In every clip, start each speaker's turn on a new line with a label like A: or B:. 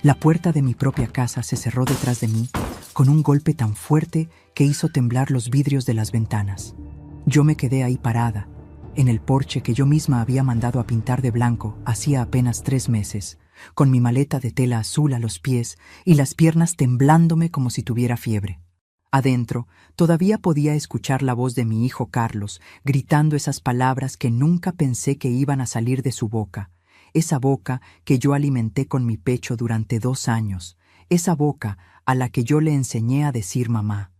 A: La puerta de mi propia casa se cerró detrás de mí con un golpe tan fuerte que hizo temblar los vidrios de las ventanas. Yo me quedé ahí parada, en el porche que yo misma había mandado a pintar de blanco hacía apenas 3 meses, con mi maleta de tela azul a los pies y las piernas temblándome como si tuviera fiebre. Adentro, todavía podía escuchar la voz de mi hijo Carlos, gritando esas palabras que nunca pensé que iban a salir de su boca. Esa boca que yo alimenté con mi pecho durante 2 años. Esa boca a la que yo le enseñé a decir mamá.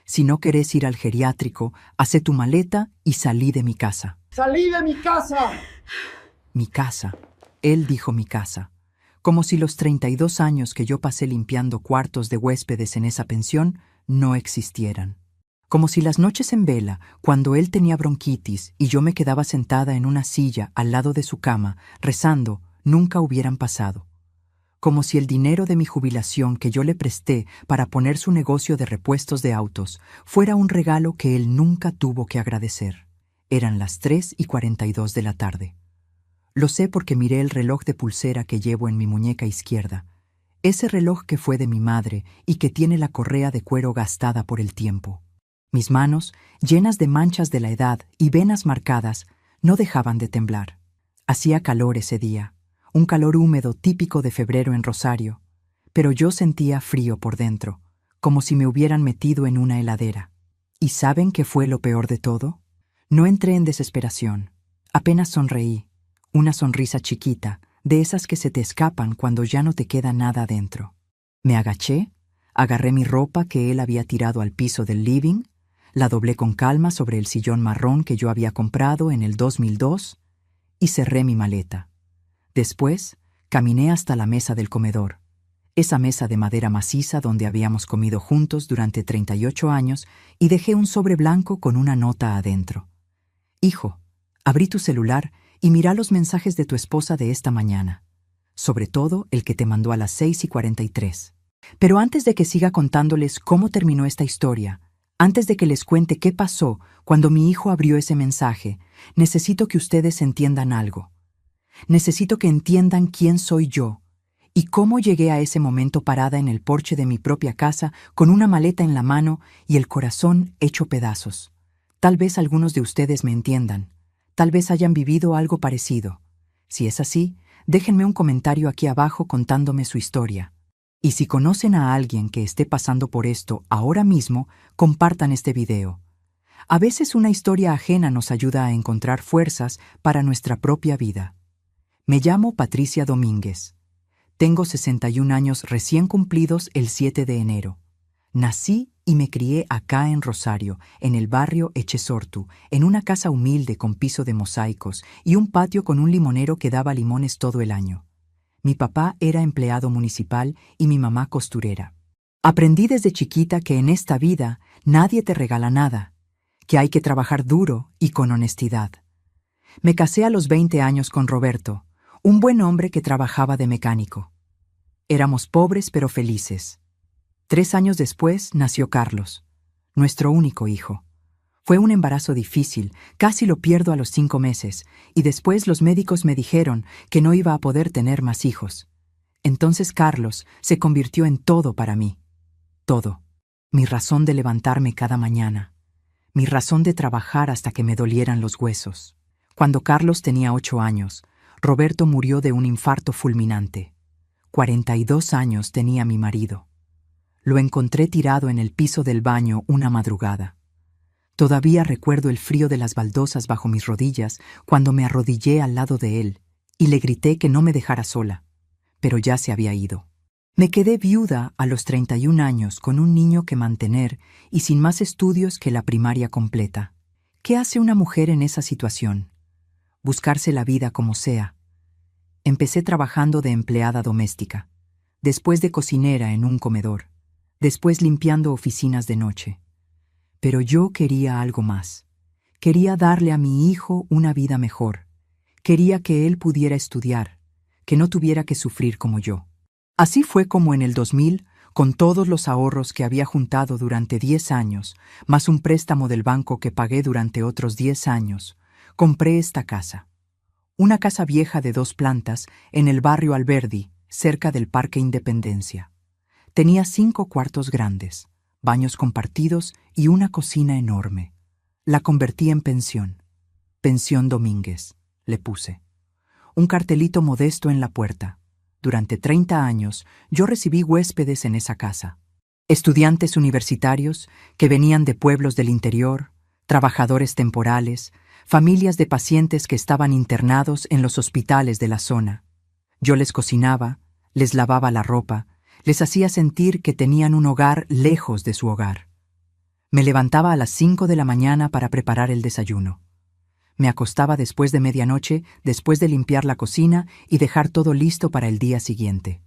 A: Si no querés ir al geriátrico, hacé tu maleta y salí de mi casa.
B: ¡Salí de mi casa!
A: Mi casa. Él dijo mi casa. Como si los 32 años que yo pasé limpiando cuartos de huéspedes en esa pensión no existieran. Como si las noches en vela, cuando él tenía bronquitis y yo me quedaba sentada en una silla al lado de su cama, rezando, nunca hubieran pasado. Como si el dinero de mi jubilación que yo le presté para poner su negocio de repuestos de autos fuera un regalo que él nunca tuvo que agradecer. Eran las 3:42 de la tarde. Lo sé porque miré el reloj de pulsera que llevo en mi muñeca izquierda. Ese reloj que fue de mi madre y que tiene la correa de cuero gastada por el tiempo. Mis manos, llenas de manchas de la edad y venas marcadas, no dejaban de temblar. Hacía calor ese día, un calor húmedo típico de febrero en Rosario, pero yo sentía frío por dentro, como si me hubieran metido en una heladera. ¿Y saben qué fue lo peor de todo? No entré en desesperación, apenas sonreí, una sonrisa chiquita, de esas que se te escapan cuando ya no te queda nada adentro. Me agaché, agarré mi ropa que él había tirado al piso del living, la doblé con calma sobre el sillón marrón que yo había comprado en el 2002 y cerré mi maleta. Después, caminé hasta la mesa del comedor, esa mesa de madera maciza donde habíamos comido juntos durante 38 años, y dejé un sobre blanco con una nota adentro. Hijo, abrí tu celular y mira los mensajes de tu esposa de esta mañana, sobre todo el que te mandó a las 6:43. Pero antes de que siga contándoles cómo terminó esta historia, antes de que les cuente qué pasó cuando mi hijo abrió ese mensaje, necesito que ustedes entiendan algo. Necesito que entiendan quién soy yo y cómo llegué a ese momento parada en el porche de mi propia casa con una maleta en la mano y el corazón hecho pedazos. Tal vez algunos de ustedes me entiendan. Tal vez hayan vivido algo parecido. Si es así, déjenme un comentario aquí abajo contándome su historia. Y si conocen a alguien que esté pasando por esto ahora mismo, compartan este video. A veces una historia ajena nos ayuda a encontrar fuerzas para nuestra propia vida. Me llamo Patricia Domínguez. Tengo 61 años recién cumplidos el 7 de enero. Nací y me crié acá en Rosario, en el barrio Echesortu, en una casa humilde con piso de mosaicos y un patio con un limonero que daba limones todo el año. Mi papá era empleado municipal y mi mamá costurera. Aprendí desde chiquita que en esta vida nadie te regala nada, que hay que trabajar duro y con honestidad. Me casé a los 20 años con Roberto, un buen hombre que trabajaba de mecánico. Éramos pobres pero felices. 3 años después nació Carlos, nuestro único hijo. Fue un embarazo difícil, casi lo pierdo a los 5 meses, y después los médicos me dijeron que no iba a poder tener más hijos. Entonces Carlos se convirtió en todo para mí. Todo. Mi razón de levantarme cada mañana. Mi razón de trabajar hasta que me dolieran los huesos. Cuando Carlos tenía 8 años, Roberto murió de un infarto fulminante. 42 años tenía mi marido. Lo encontré tirado en el piso del baño una madrugada. Todavía recuerdo el frío de las baldosas bajo mis rodillas cuando me arrodillé al lado de él y le grité que no me dejara sola, pero ya se había ido. Me quedé viuda a los 31 años con un niño que mantener y sin más estudios que la primaria completa. ¿Qué hace una mujer en esa situación? Buscarse la vida como sea. Empecé trabajando de empleada doméstica, después de cocinera en un comedor, después limpiando oficinas de noche. Pero yo quería algo más. Quería darle a mi hijo una vida mejor. Quería que él pudiera estudiar, que no tuviera que sufrir como yo. Así fue como en el 2000, con todos los ahorros que había juntado durante 10 años, más un préstamo del banco que pagué durante otros 10 años, compré esta casa. Una casa vieja de 2 plantas en el barrio Alberdi, cerca del Parque Independencia. Tenía 5 cuartos grandes, baños compartidos y una cocina enorme. La convertí en pensión. Pensión Domínguez, le puse. Un cartelito modesto en la puerta. Durante 30 años yo recibí huéspedes en esa casa. Estudiantes universitarios que venían de pueblos del interior, trabajadores temporales, familias de pacientes que estaban internados en los hospitales de la zona. Yo les cocinaba, les lavaba la ropa, les hacía sentir que tenían un hogar lejos de su hogar. Me levantaba a las 5 de la mañana para preparar el desayuno. Me acostaba después de medianoche, después de limpiar la cocina y dejar todo listo para el día siguiente.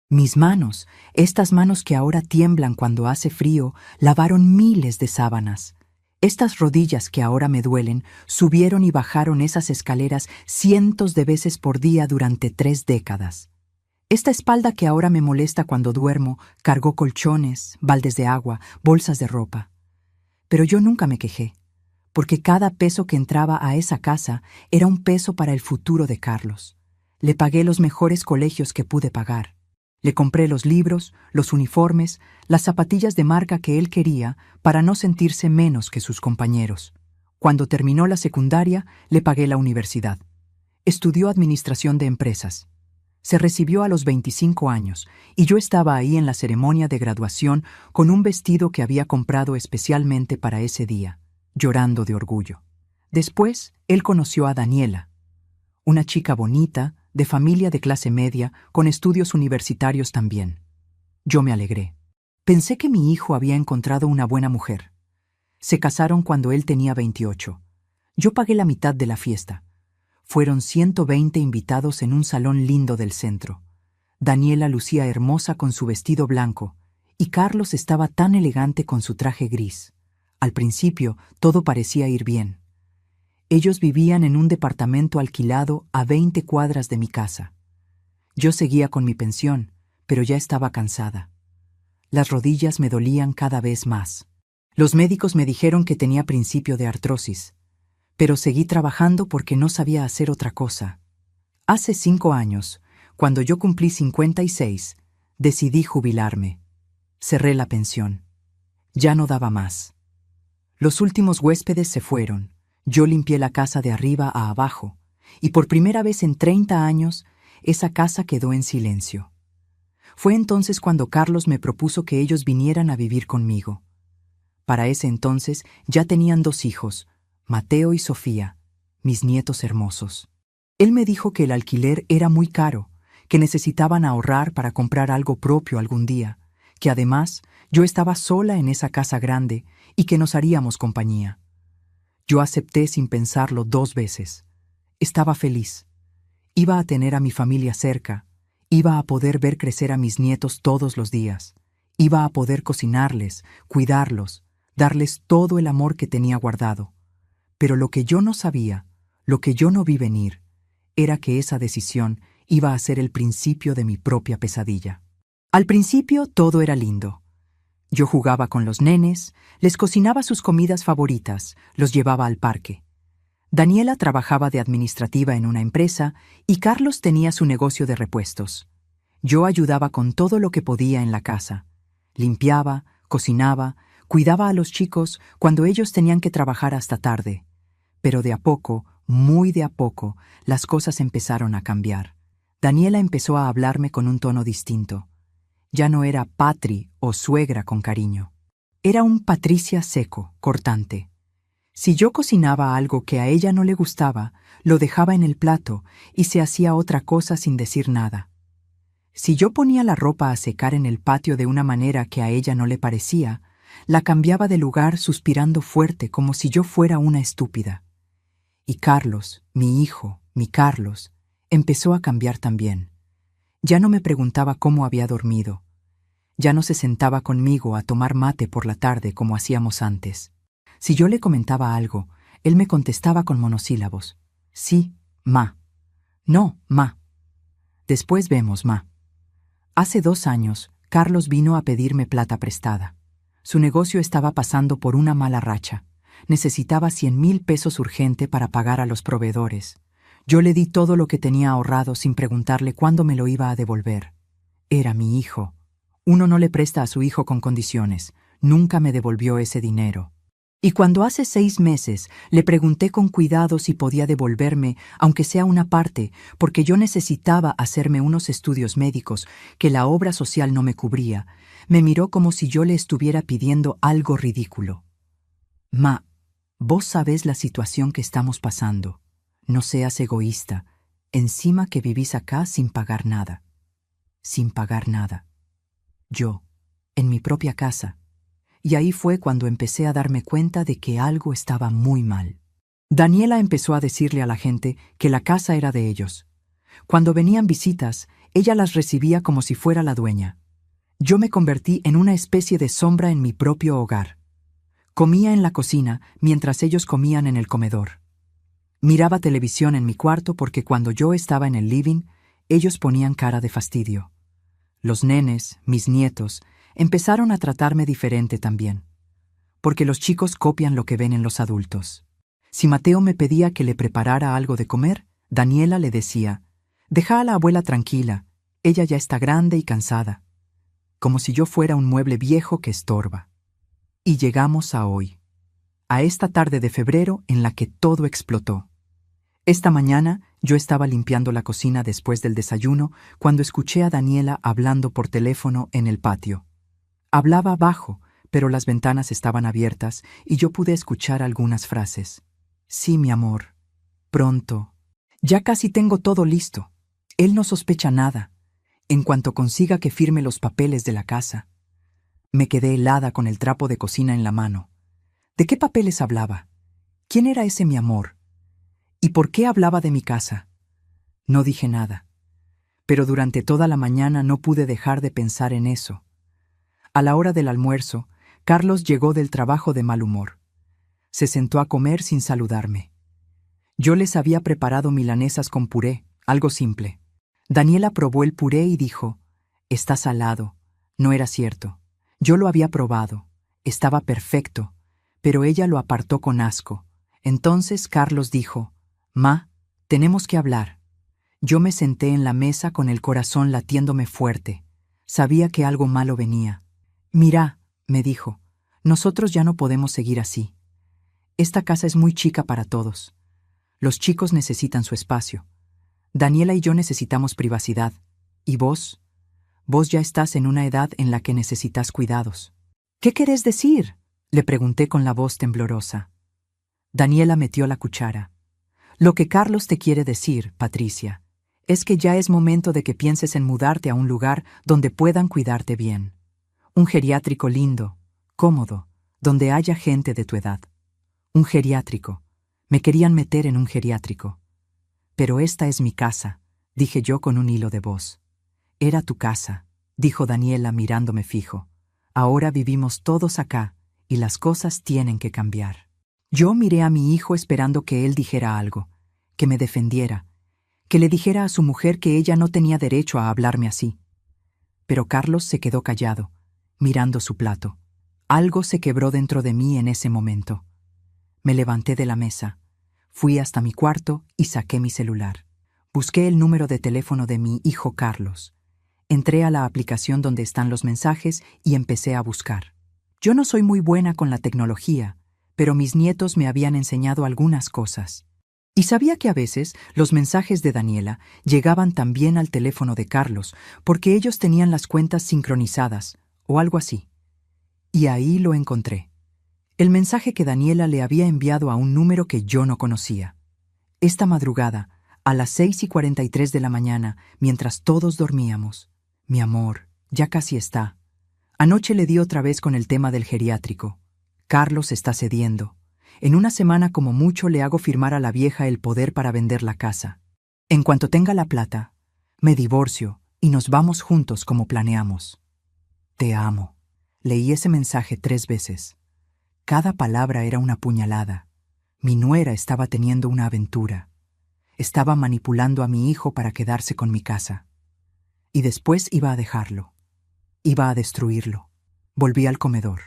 A: Mis manos, estas manos que ahora tiemblan cuando hace frío, lavaron miles de sábanas. Estas rodillas que ahora me duelen, subieron y bajaron esas escaleras cientos de veces por día durante 3 décadas. Esta espalda que ahora me molesta cuando duermo, cargó colchones, baldes de agua, bolsas de ropa. Pero yo nunca me quejé, porque cada peso que entraba a esa casa era un peso para el futuro de Carlos. Le pagué los mejores colegios que pude pagar. Le compré los libros, los uniformes, las zapatillas de marca que él quería para no sentirse menos que sus compañeros. Cuando terminó la secundaria, le pagué la universidad. Estudió administración de empresas. Se recibió a los 25 años y yo estaba ahí en la ceremonia de graduación con un vestido que había comprado especialmente para ese día, llorando de orgullo. Después, él conoció a Daniela, una chica bonita, de familia de clase media, con estudios universitarios también. Yo me alegré. Pensé que mi hijo había encontrado una buena mujer. Se casaron cuando él tenía 28. Yo pagué la mitad de la fiesta. Fueron 120 invitados en un salón lindo del centro. Daniela lucía hermosa con su vestido blanco, y Carlos estaba tan elegante con su traje gris. Al principio, todo parecía ir bien. Ellos vivían en un departamento alquilado a 20 cuadras de mi casa. Yo seguía con mi pensión, pero ya estaba cansada. Las rodillas me dolían cada vez más. Los médicos me dijeron que tenía principio de artrosis, pero seguí trabajando porque no sabía hacer otra cosa. Hace 5 años, cuando yo cumplí 56, decidí jubilarme. Cerré la pensión. Ya no daba más. Los últimos huéspedes se fueron. Yo limpié la casa de arriba a abajo, y por primera vez en 30 años, esa casa quedó en silencio. Fue entonces cuando Carlos me propuso que ellos vinieran a vivir conmigo. Para ese entonces ya tenían 2 hijos, Mateo y Sofía, mis nietos hermosos. Él me dijo que el alquiler era muy caro, que necesitaban ahorrar para comprar algo propio algún día, que además yo estaba sola en esa casa grande y que nos haríamos compañía. Yo acepté sin pensarlo 2 veces. Estaba feliz. Iba a tener a mi familia cerca. Iba a poder ver crecer a mis nietos todos los días. Iba a poder cocinarles, cuidarlos, darles todo el amor que tenía guardado. Pero lo que yo no sabía, lo que yo no vi venir, era que esa decisión iba a ser el principio de mi propia pesadilla. Al principio todo era lindo. Yo jugaba con los nenes, les cocinaba sus comidas favoritas, los llevaba al parque. Daniela trabajaba de administrativa en una empresa y Carlos tenía su negocio de repuestos. Yo ayudaba con todo lo que podía en la casa. Limpiaba, cocinaba, cuidaba a los chicos cuando ellos tenían que trabajar hasta tarde. Pero de a poco, muy de a poco, las cosas empezaron a cambiar. Daniela empezó a hablarme con un tono distinto. Ya no era Patri o suegra con cariño. Era un Patricia seco, cortante. Si yo cocinaba algo que a ella no le gustaba, lo dejaba en el plato y se hacía otra cosa sin decir nada. Si yo ponía la ropa a secar en el patio de una manera que a ella no le parecía, la cambiaba de lugar suspirando fuerte como si yo fuera una estúpida. Y Carlos, mi hijo, mi Carlos, empezó a cambiar también. Ya no me preguntaba cómo había dormido. Ya no se sentaba conmigo a tomar mate por la tarde como hacíamos antes. Si yo le comentaba algo, él me contestaba con monosílabos. Sí, ma. No, ma. Después vemos, ma. Hace 2 años, Carlos vino a pedirme plata prestada. Su negocio estaba pasando por una mala racha. Necesitaba 100,000 pesos urgente para pagar a los proveedores. Yo le di todo lo que tenía ahorrado sin preguntarle cuándo me lo iba a devolver. Era mi hijo. Uno no le presta a su hijo con condiciones. Nunca me devolvió ese dinero. Y cuando hace 6 meses le pregunté con cuidado si podía devolverme, aunque sea una parte, porque yo necesitaba hacerme unos estudios médicos que la obra social no me cubría, me miró como si yo le estuviera pidiendo algo ridículo. Ma, vos sabés la situación que estamos pasando. No seas egoísta. Encima que vivís acá sin pagar nada. Sin pagar nada. Yo, en mi propia casa. Y ahí fue cuando empecé a darme cuenta de que algo estaba muy mal. Daniela empezó a decirle a la gente que la casa era de ellos. Cuando venían visitas, ella las recibía como si fuera la dueña. Yo me convertí en una especie de sombra en mi propio hogar. Comía en la cocina mientras ellos comían en el comedor. Miraba televisión en mi cuarto porque cuando yo estaba en el living, ellos ponían cara de fastidio. Los nenes, mis nietos, empezaron a tratarme diferente también, porque los chicos copian lo que ven en los adultos. Si Mateo me pedía que le preparara algo de comer, Daniela le decía, «Deja a la abuela tranquila, ella ya está grande y cansada», como si yo fuera un mueble viejo que estorba. Y llegamos a hoy, a esta tarde de febrero en la que todo explotó. Esta mañana yo estaba limpiando la cocina después del desayuno cuando escuché a Daniela hablando por teléfono en el patio. Hablaba bajo, pero las ventanas estaban abiertas y yo pude escuchar algunas frases. «Sí, mi amor. Pronto. Ya casi tengo todo listo. Él no sospecha nada. En cuanto consiga que firme los papeles de la casa». Me quedé helada con el trapo de cocina en la mano. ¿De qué papeles hablaba? ¿Quién era ese mi amor? ¿Y por qué hablaba de mi casa? No dije nada. Pero durante toda la mañana no pude dejar de pensar en eso. A la hora del almuerzo, Carlos llegó del trabajo de mal humor. Se sentó a comer sin saludarme. Yo les había preparado milanesas con puré, algo simple. Daniela probó el puré y dijo, «Está salado». No era cierto. Yo lo había probado. Estaba perfecto, pero ella lo apartó con asco. Entonces Carlos dijo, «Ma, tenemos que hablar». Yo me senté en la mesa con el corazón latiéndome fuerte. Sabía que algo malo venía. «Mira», me dijo, «nosotros ya no podemos seguir así. Esta casa es muy chica para todos. Los chicos necesitan su espacio. Daniela y yo necesitamos privacidad. ¿Y vos? Vos ya estás en una edad en la que necesitas cuidados». «¿Qué querés decir?», le pregunté con la voz temblorosa. Daniela metió la cuchara. «Lo que Carlos te quiere decir, Patricia, es que ya es momento de que pienses en mudarte a un lugar donde puedan cuidarte bien. Un geriátrico lindo, cómodo, donde haya gente de tu edad. Un geriátrico. Me querían meter en un geriátrico. Pero esta es mi casa», dije yo con un hilo de voz. «Era tu casa», dijo Daniela mirándome fijo. «Ahora vivimos todos acá y las cosas tienen que cambiar». Yo miré a mi hijo esperando que él dijera algo, que me defendiera, que le dijera a su mujer que ella no tenía derecho a hablarme así. Pero Carlos se quedó callado, mirando su plato. Algo se quebró dentro de mí en ese momento. Me levanté de la mesa, fui hasta mi cuarto y saqué mi celular. Busqué el número de teléfono de mi hijo Carlos. Entré a la aplicación donde están los mensajes y empecé a buscar. Yo no soy muy buena con la tecnología, pero mis nietos me habían enseñado algunas cosas. Y sabía que a veces los mensajes de Daniela llegaban también al teléfono de Carlos, porque ellos tenían las cuentas sincronizadas, o algo así. Y ahí lo encontré. El mensaje que Daniela le había enviado a un número que yo no conocía. Esta madrugada, a las 6:43 de la mañana, mientras todos dormíamos. «Mi amor, ya casi está. Anoche le di otra vez con el tema del geriátrico. Carlos está cediendo. En una semana como mucho le hago firmar a la vieja el poder para vender la casa. En cuanto tenga la plata, me divorcio y nos vamos juntos como planeamos. Te amo». Leí ese mensaje 3 veces. Cada palabra era una puñalada. Mi nuera estaba teniendo una aventura. Estaba manipulando a mi hijo para quedarse con mi casa. Y después iba a dejarlo. Iba a destruirlo. Volví al comedor.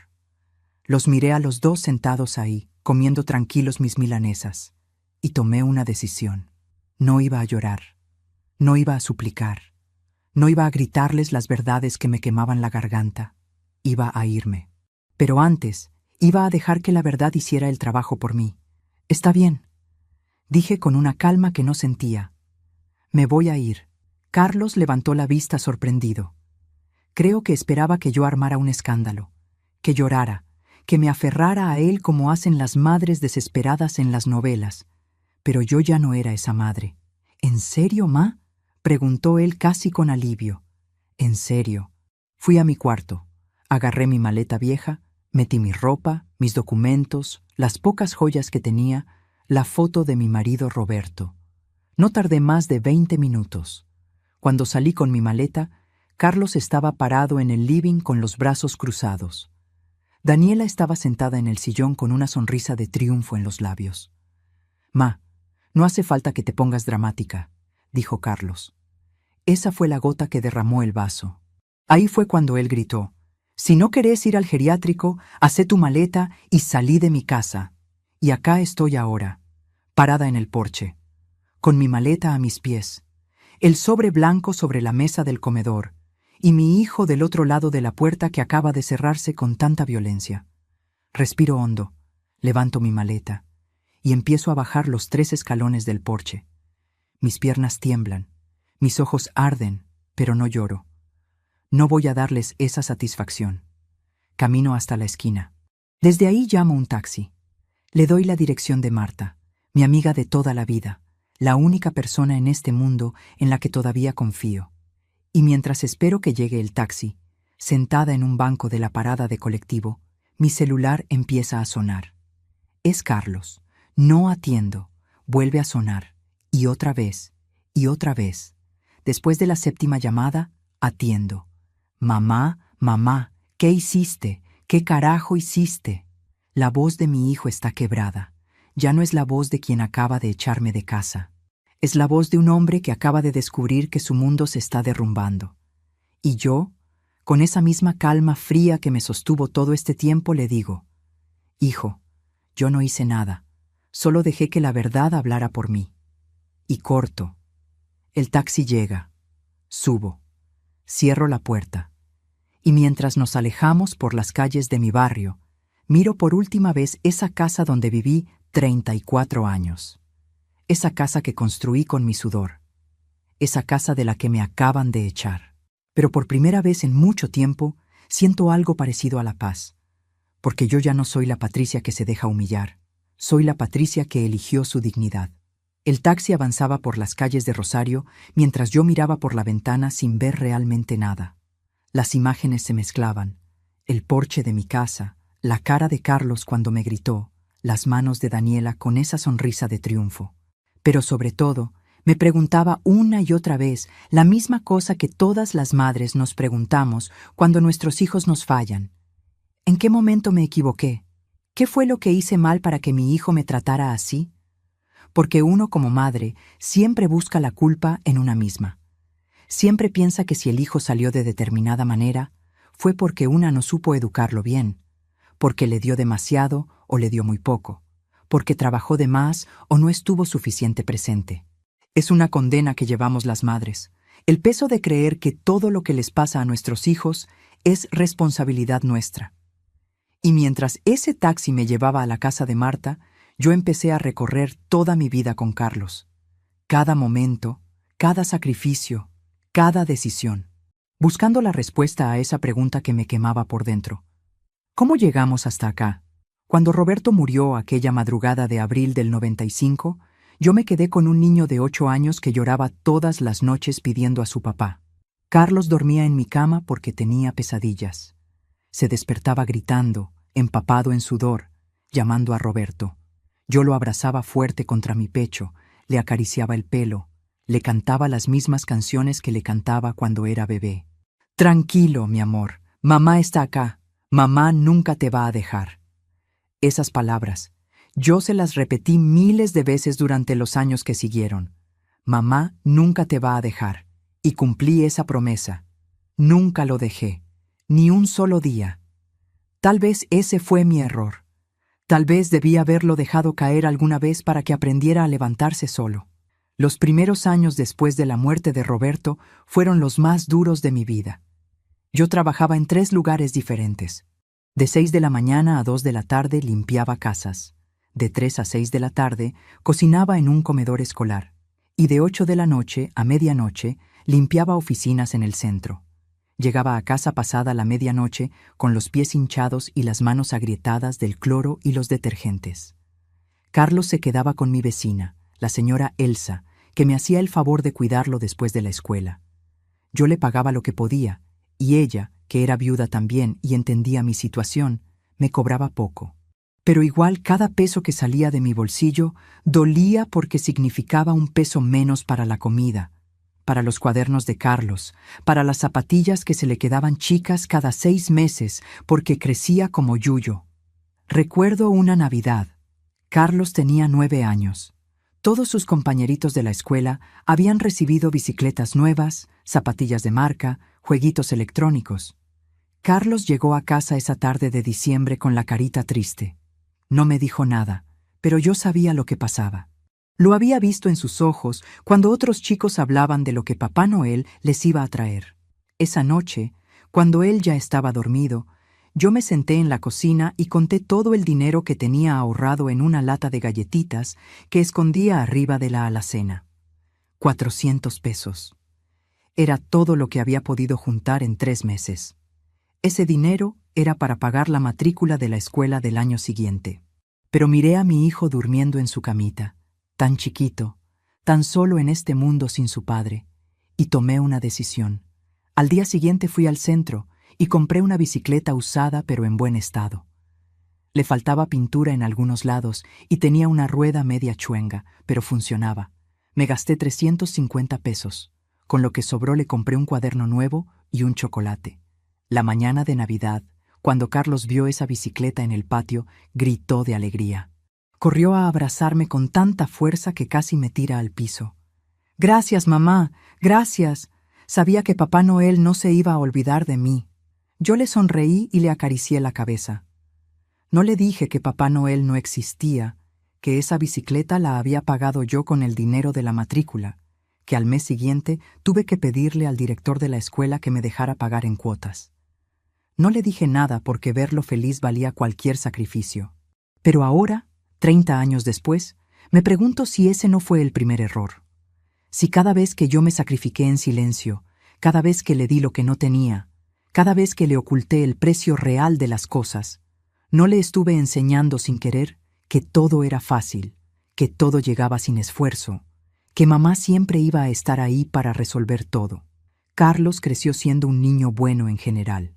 A: Los miré a los dos sentados ahí, comiendo tranquilos mis milanesas, y tomé una decisión. No iba a llorar. No iba a suplicar. No iba a gritarles las verdades que me quemaban la garganta. Iba a irme. Pero antes, iba a dejar que la verdad hiciera el trabajo por mí. Está bien, dije con una calma que no sentía. Me voy a ir. Carlos levantó la vista sorprendido. Creo que esperaba que yo armara un escándalo, que llorara, que me aferrara a él como hacen las madres desesperadas en las novelas. Pero yo ya no era esa madre. ¿En serio, ma?, preguntó él casi con alivio. En serio. Fui a mi cuarto. Agarré mi maleta vieja, metí mi ropa, mis documentos, las pocas joyas que tenía, la foto de mi marido Roberto. No tardé más de 20 minutos. Cuando salí con mi maleta, Carlos estaba parado en el living con los brazos cruzados. Daniela estaba sentada en el sillón con una sonrisa de triunfo en los labios. «Ma, no hace falta que te pongas dramática», dijo Carlos. Esa fue la gota que derramó el vaso. Ahí fue cuando él gritó: «Si no querés ir al geriátrico, hacé tu maleta y salí de mi casa. Y acá estoy ahora, parada en el porche, con mi maleta a mis pies, el sobre blanco sobre la mesa del comedor, y mi hijo del otro lado de la puerta que acaba de cerrarse con tanta violencia. Respiro hondo, levanto mi maleta, y empiezo a bajar los 3 escalones del porche. Mis piernas tiemblan, mis ojos arden, pero no lloro. No voy a darles esa satisfacción. Camino hasta la esquina. Desde ahí llamo un taxi. Le doy la dirección de Marta, mi amiga de toda la vida, la única persona en este mundo en la que todavía confío. Y mientras espero que llegue el taxi, sentada en un banco de la parada de colectivo, mi celular empieza a sonar. Es Carlos. No atiendo. Vuelve a sonar. Y otra vez. Y otra vez. Después de la 7ª llamada, atiendo. «Mamá, mamá, ¿qué hiciste? ¿Qué carajo hiciste?» La voz de mi hijo está quebrada. Ya no es la voz de quien acaba de echarme de casa. Es la voz de un hombre que acaba de descubrir que su mundo se está derrumbando. Y yo, con esa misma calma fría que me sostuvo todo este tiempo, le digo: «Hijo, yo no hice nada. Solo dejé que la verdad hablara por mí». Y corto. El taxi llega. Subo. Cierro la puerta. Y mientras nos alejamos por las calles de mi barrio, miro por última vez esa casa donde viví 34 años. Esa casa que construí con mi sudor. Esa casa de la que me acaban de echar. Pero por primera vez en mucho tiempo siento algo parecido a la paz. Porque yo ya no soy la Patricia que se deja humillar. Soy la Patricia que eligió su dignidad. El taxi avanzaba por las calles de Rosario mientras yo miraba por la ventana sin ver realmente nada. Las imágenes se mezclaban. El porche de mi casa, la cara de Carlos cuando me gritó, las manos de Daniela con esa sonrisa de triunfo. Pero sobre todo, me preguntaba una y otra vez la misma cosa que todas las madres nos preguntamos cuando nuestros hijos nos fallan. ¿En qué momento me equivoqué? ¿Qué fue lo que hice mal para que mi hijo me tratara así? Porque uno como madre siempre busca la culpa en una misma. Siempre piensa que si el hijo salió de determinada manera, fue porque una no supo educarlo bien, porque le dio demasiado o le dio muy poco, porque trabajó de más o no estuvo suficiente presente. Es una condena que llevamos las madres, el peso de creer que todo lo que les pasa a nuestros hijos es responsabilidad nuestra. Y mientras ese taxi me llevaba a la casa de Marta, yo empecé a recorrer toda mi vida con Carlos. Cada momento, cada sacrificio, cada decisión, buscando la respuesta a esa pregunta que me quemaba por dentro. ¿Cómo llegamos hasta acá? Cuando Roberto murió aquella madrugada de abril del 95, yo me quedé con un niño de 8 años que lloraba todas las noches pidiendo a su papá. Carlos dormía en mi cama porque tenía pesadillas. Se despertaba gritando, empapado en sudor, llamando a Roberto. Yo lo abrazaba fuerte contra mi pecho, le acariciaba el pelo, le cantaba las mismas canciones que le cantaba cuando era bebé. «Tranquilo, mi amor, mamá está acá, mamá nunca te va a dejar». Esas palabras, yo se las repetí miles de veces durante los años que siguieron. Mamá nunca te va a dejar, y cumplí esa promesa. Nunca lo dejé, ni un solo día. Tal vez ese fue mi error. Tal vez debí haberlo dejado caer alguna vez para que aprendiera a levantarse solo. Los primeros años después de la muerte de Roberto fueron los más duros de mi vida. Yo trabajaba en 3 lugares diferentes. De 6 de la mañana a 2 de la tarde limpiaba casas. De 3 a 6 de la tarde cocinaba en un comedor escolar. Y de 8 de la noche a medianoche limpiaba oficinas en el centro. Llegaba a casa pasada la medianoche con los pies hinchados y las manos agrietadas del cloro y los detergentes. Carlos se quedaba con mi vecina, la señora Elsa, que me hacía el favor de cuidarlo después de la escuela. Yo le pagaba lo que podía, y ella, que era viuda también y entendía mi situación, me cobraba poco. Pero igual cada peso que salía de mi bolsillo dolía porque significaba un peso menos para la comida, para los cuadernos de Carlos, para las zapatillas que se le quedaban chicas cada 6 meses porque crecía como yuyo. Recuerdo una Navidad. Carlos tenía 9 años. Todos sus compañeritos de la escuela habían recibido bicicletas nuevas, zapatillas de marca, jueguitos electrónicos. Carlos llegó a casa esa tarde de diciembre con la carita triste. No me dijo nada, pero yo sabía lo que pasaba. Lo había visto en sus ojos cuando otros chicos hablaban de lo que Papá Noel les iba a traer. Esa noche, cuando él ya estaba dormido, yo me senté en la cocina y conté todo el dinero que tenía ahorrado en una lata de galletitas que escondía arriba de la alacena. 400 pesos. Era todo lo que había podido juntar en 3 meses. Ese dinero era para pagar la matrícula de la escuela del año siguiente. Pero miré a mi hijo durmiendo en su camita, tan chiquito, tan solo en este mundo sin su padre, y tomé una decisión. Al día siguiente fui al centro y compré una bicicleta usada pero en buen estado. Le faltaba pintura en algunos lados y tenía una rueda media chuenga, pero funcionaba. Me gasté 350 pesos. Con lo que sobró le compré un cuaderno nuevo y un chocolate. La mañana de Navidad, cuando Carlos vio esa bicicleta en el patio, gritó de alegría. Corrió a abrazarme con tanta fuerza que casi me tira al piso. «Gracias, mamá, gracias. Sabía que Papá Noel no se iba a olvidar de mí». Yo le sonreí y le acaricié la cabeza. No le dije que Papá Noel no existía, que esa bicicleta la había pagado yo con el dinero de la matrícula, que al mes siguiente tuve que pedirle al director de la escuela que me dejara pagar en cuotas. No le dije nada porque verlo feliz valía cualquier sacrificio. Pero ahora, 30 años después, me pregunto si ese no fue el primer error. Si cada vez que yo me sacrifiqué en silencio, cada vez que le di lo que no tenía, cada vez que le oculté el precio real de las cosas, no le estuve enseñando sin querer que todo era fácil, que todo llegaba sin esfuerzo, que mamá siempre iba a estar ahí para resolver todo. Carlos creció siendo un niño bueno en general.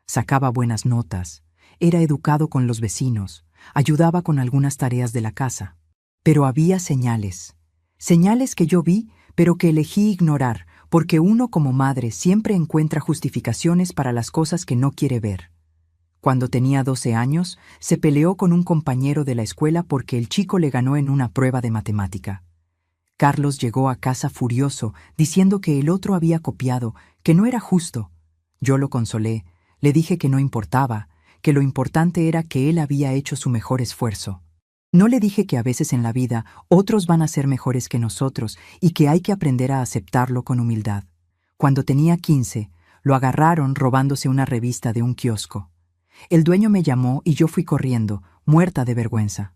A: Sacaba buenas notas, era educado con los vecinos, ayudaba con algunas tareas de la casa. Pero había señales que yo vi, pero que elegí ignorar, porque uno como madre siempre encuentra justificaciones para las cosas que no quiere ver. Cuando tenía 12 años, se peleó con un compañero de la escuela porque el chico le ganó en una prueba de matemática. Carlos llegó a casa furioso, diciendo que el otro había copiado, que no era justo. Yo lo consolé, le dije que no importaba, que lo importante era que él había hecho su mejor esfuerzo. No le dije que a veces en la vida otros van a ser mejores que nosotros y que hay que aprender a aceptarlo con humildad. Cuando tenía 15, lo agarraron robándose una revista de un kiosco. El dueño me llamó y yo fui corriendo, muerta de vergüenza.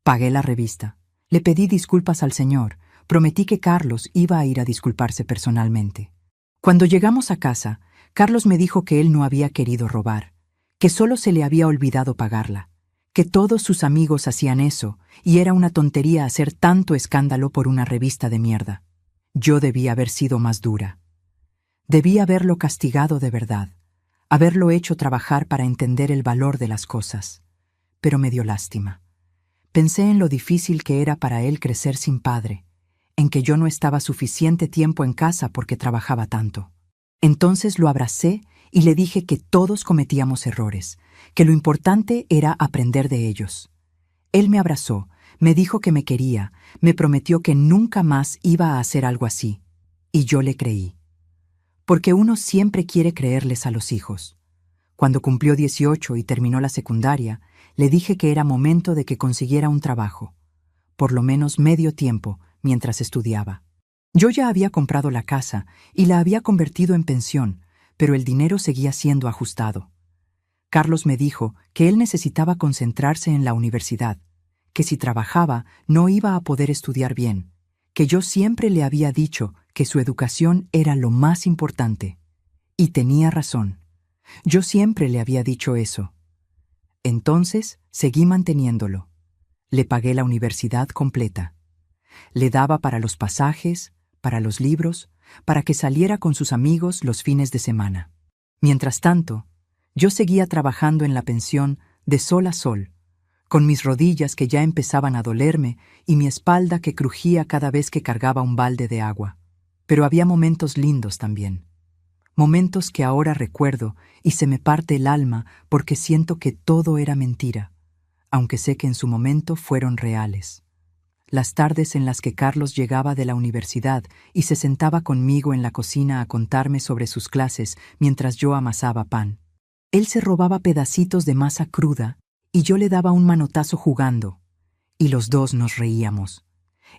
A: Pagué la revista. Le pedí disculpas al señor. Prometí que Carlos iba a ir a disculparse personalmente. Cuando llegamos a casa, Carlos me dijo que él no había querido robar, que solo se le había olvidado pagarla, que todos sus amigos hacían eso y era una tontería hacer tanto escándalo por una revista de mierda. Yo debía haber sido más dura. Debí haberlo castigado de verdad, haberlo hecho trabajar para entender el valor de las cosas. Pero me dio lástima. Pensé en lo difícil que era para él crecer sin padre, en que yo no estaba suficiente tiempo en casa porque trabajaba tanto. Entonces lo abracé y le dije que todos cometíamos errores, que lo importante era aprender de ellos. Él me abrazó, me dijo que me quería, me prometió que nunca más iba a hacer algo así, y yo le creí. Porque uno siempre quiere creerles a los hijos. Cuando cumplió 18 y terminó la secundaria, le dije que era momento de que consiguiera un trabajo, por lo menos medio tiempo, mientras estudiaba. Yo ya había comprado la casa y la había convertido en pensión, pero el dinero seguía siendo ajustado. Carlos me dijo que él necesitaba concentrarse en la universidad, que si trabajaba no iba a poder estudiar bien, que yo siempre le había dicho que su educación era lo más importante. Y tenía razón. Yo siempre le había dicho eso. Entonces seguí manteniéndolo. Le pagué la universidad completa. Le daba para los pasajes, para los libros, para que saliera con sus amigos los fines de semana. Mientras tanto, yo seguía trabajando en la pensión de sol a sol, con mis rodillas que ya empezaban a dolerme y mi espalda que crujía cada vez que cargaba un balde de agua. Pero había momentos lindos también. Momentos que ahora recuerdo y se me parte el alma porque siento que todo era mentira, aunque sé que en su momento fueron reales. Las tardes en las que Carlos llegaba de la universidad y se sentaba conmigo en la cocina a contarme sobre sus clases mientras yo amasaba pan. Él se robaba pedacitos de masa cruda y yo le daba un manotazo jugando, y los dos nos reíamos.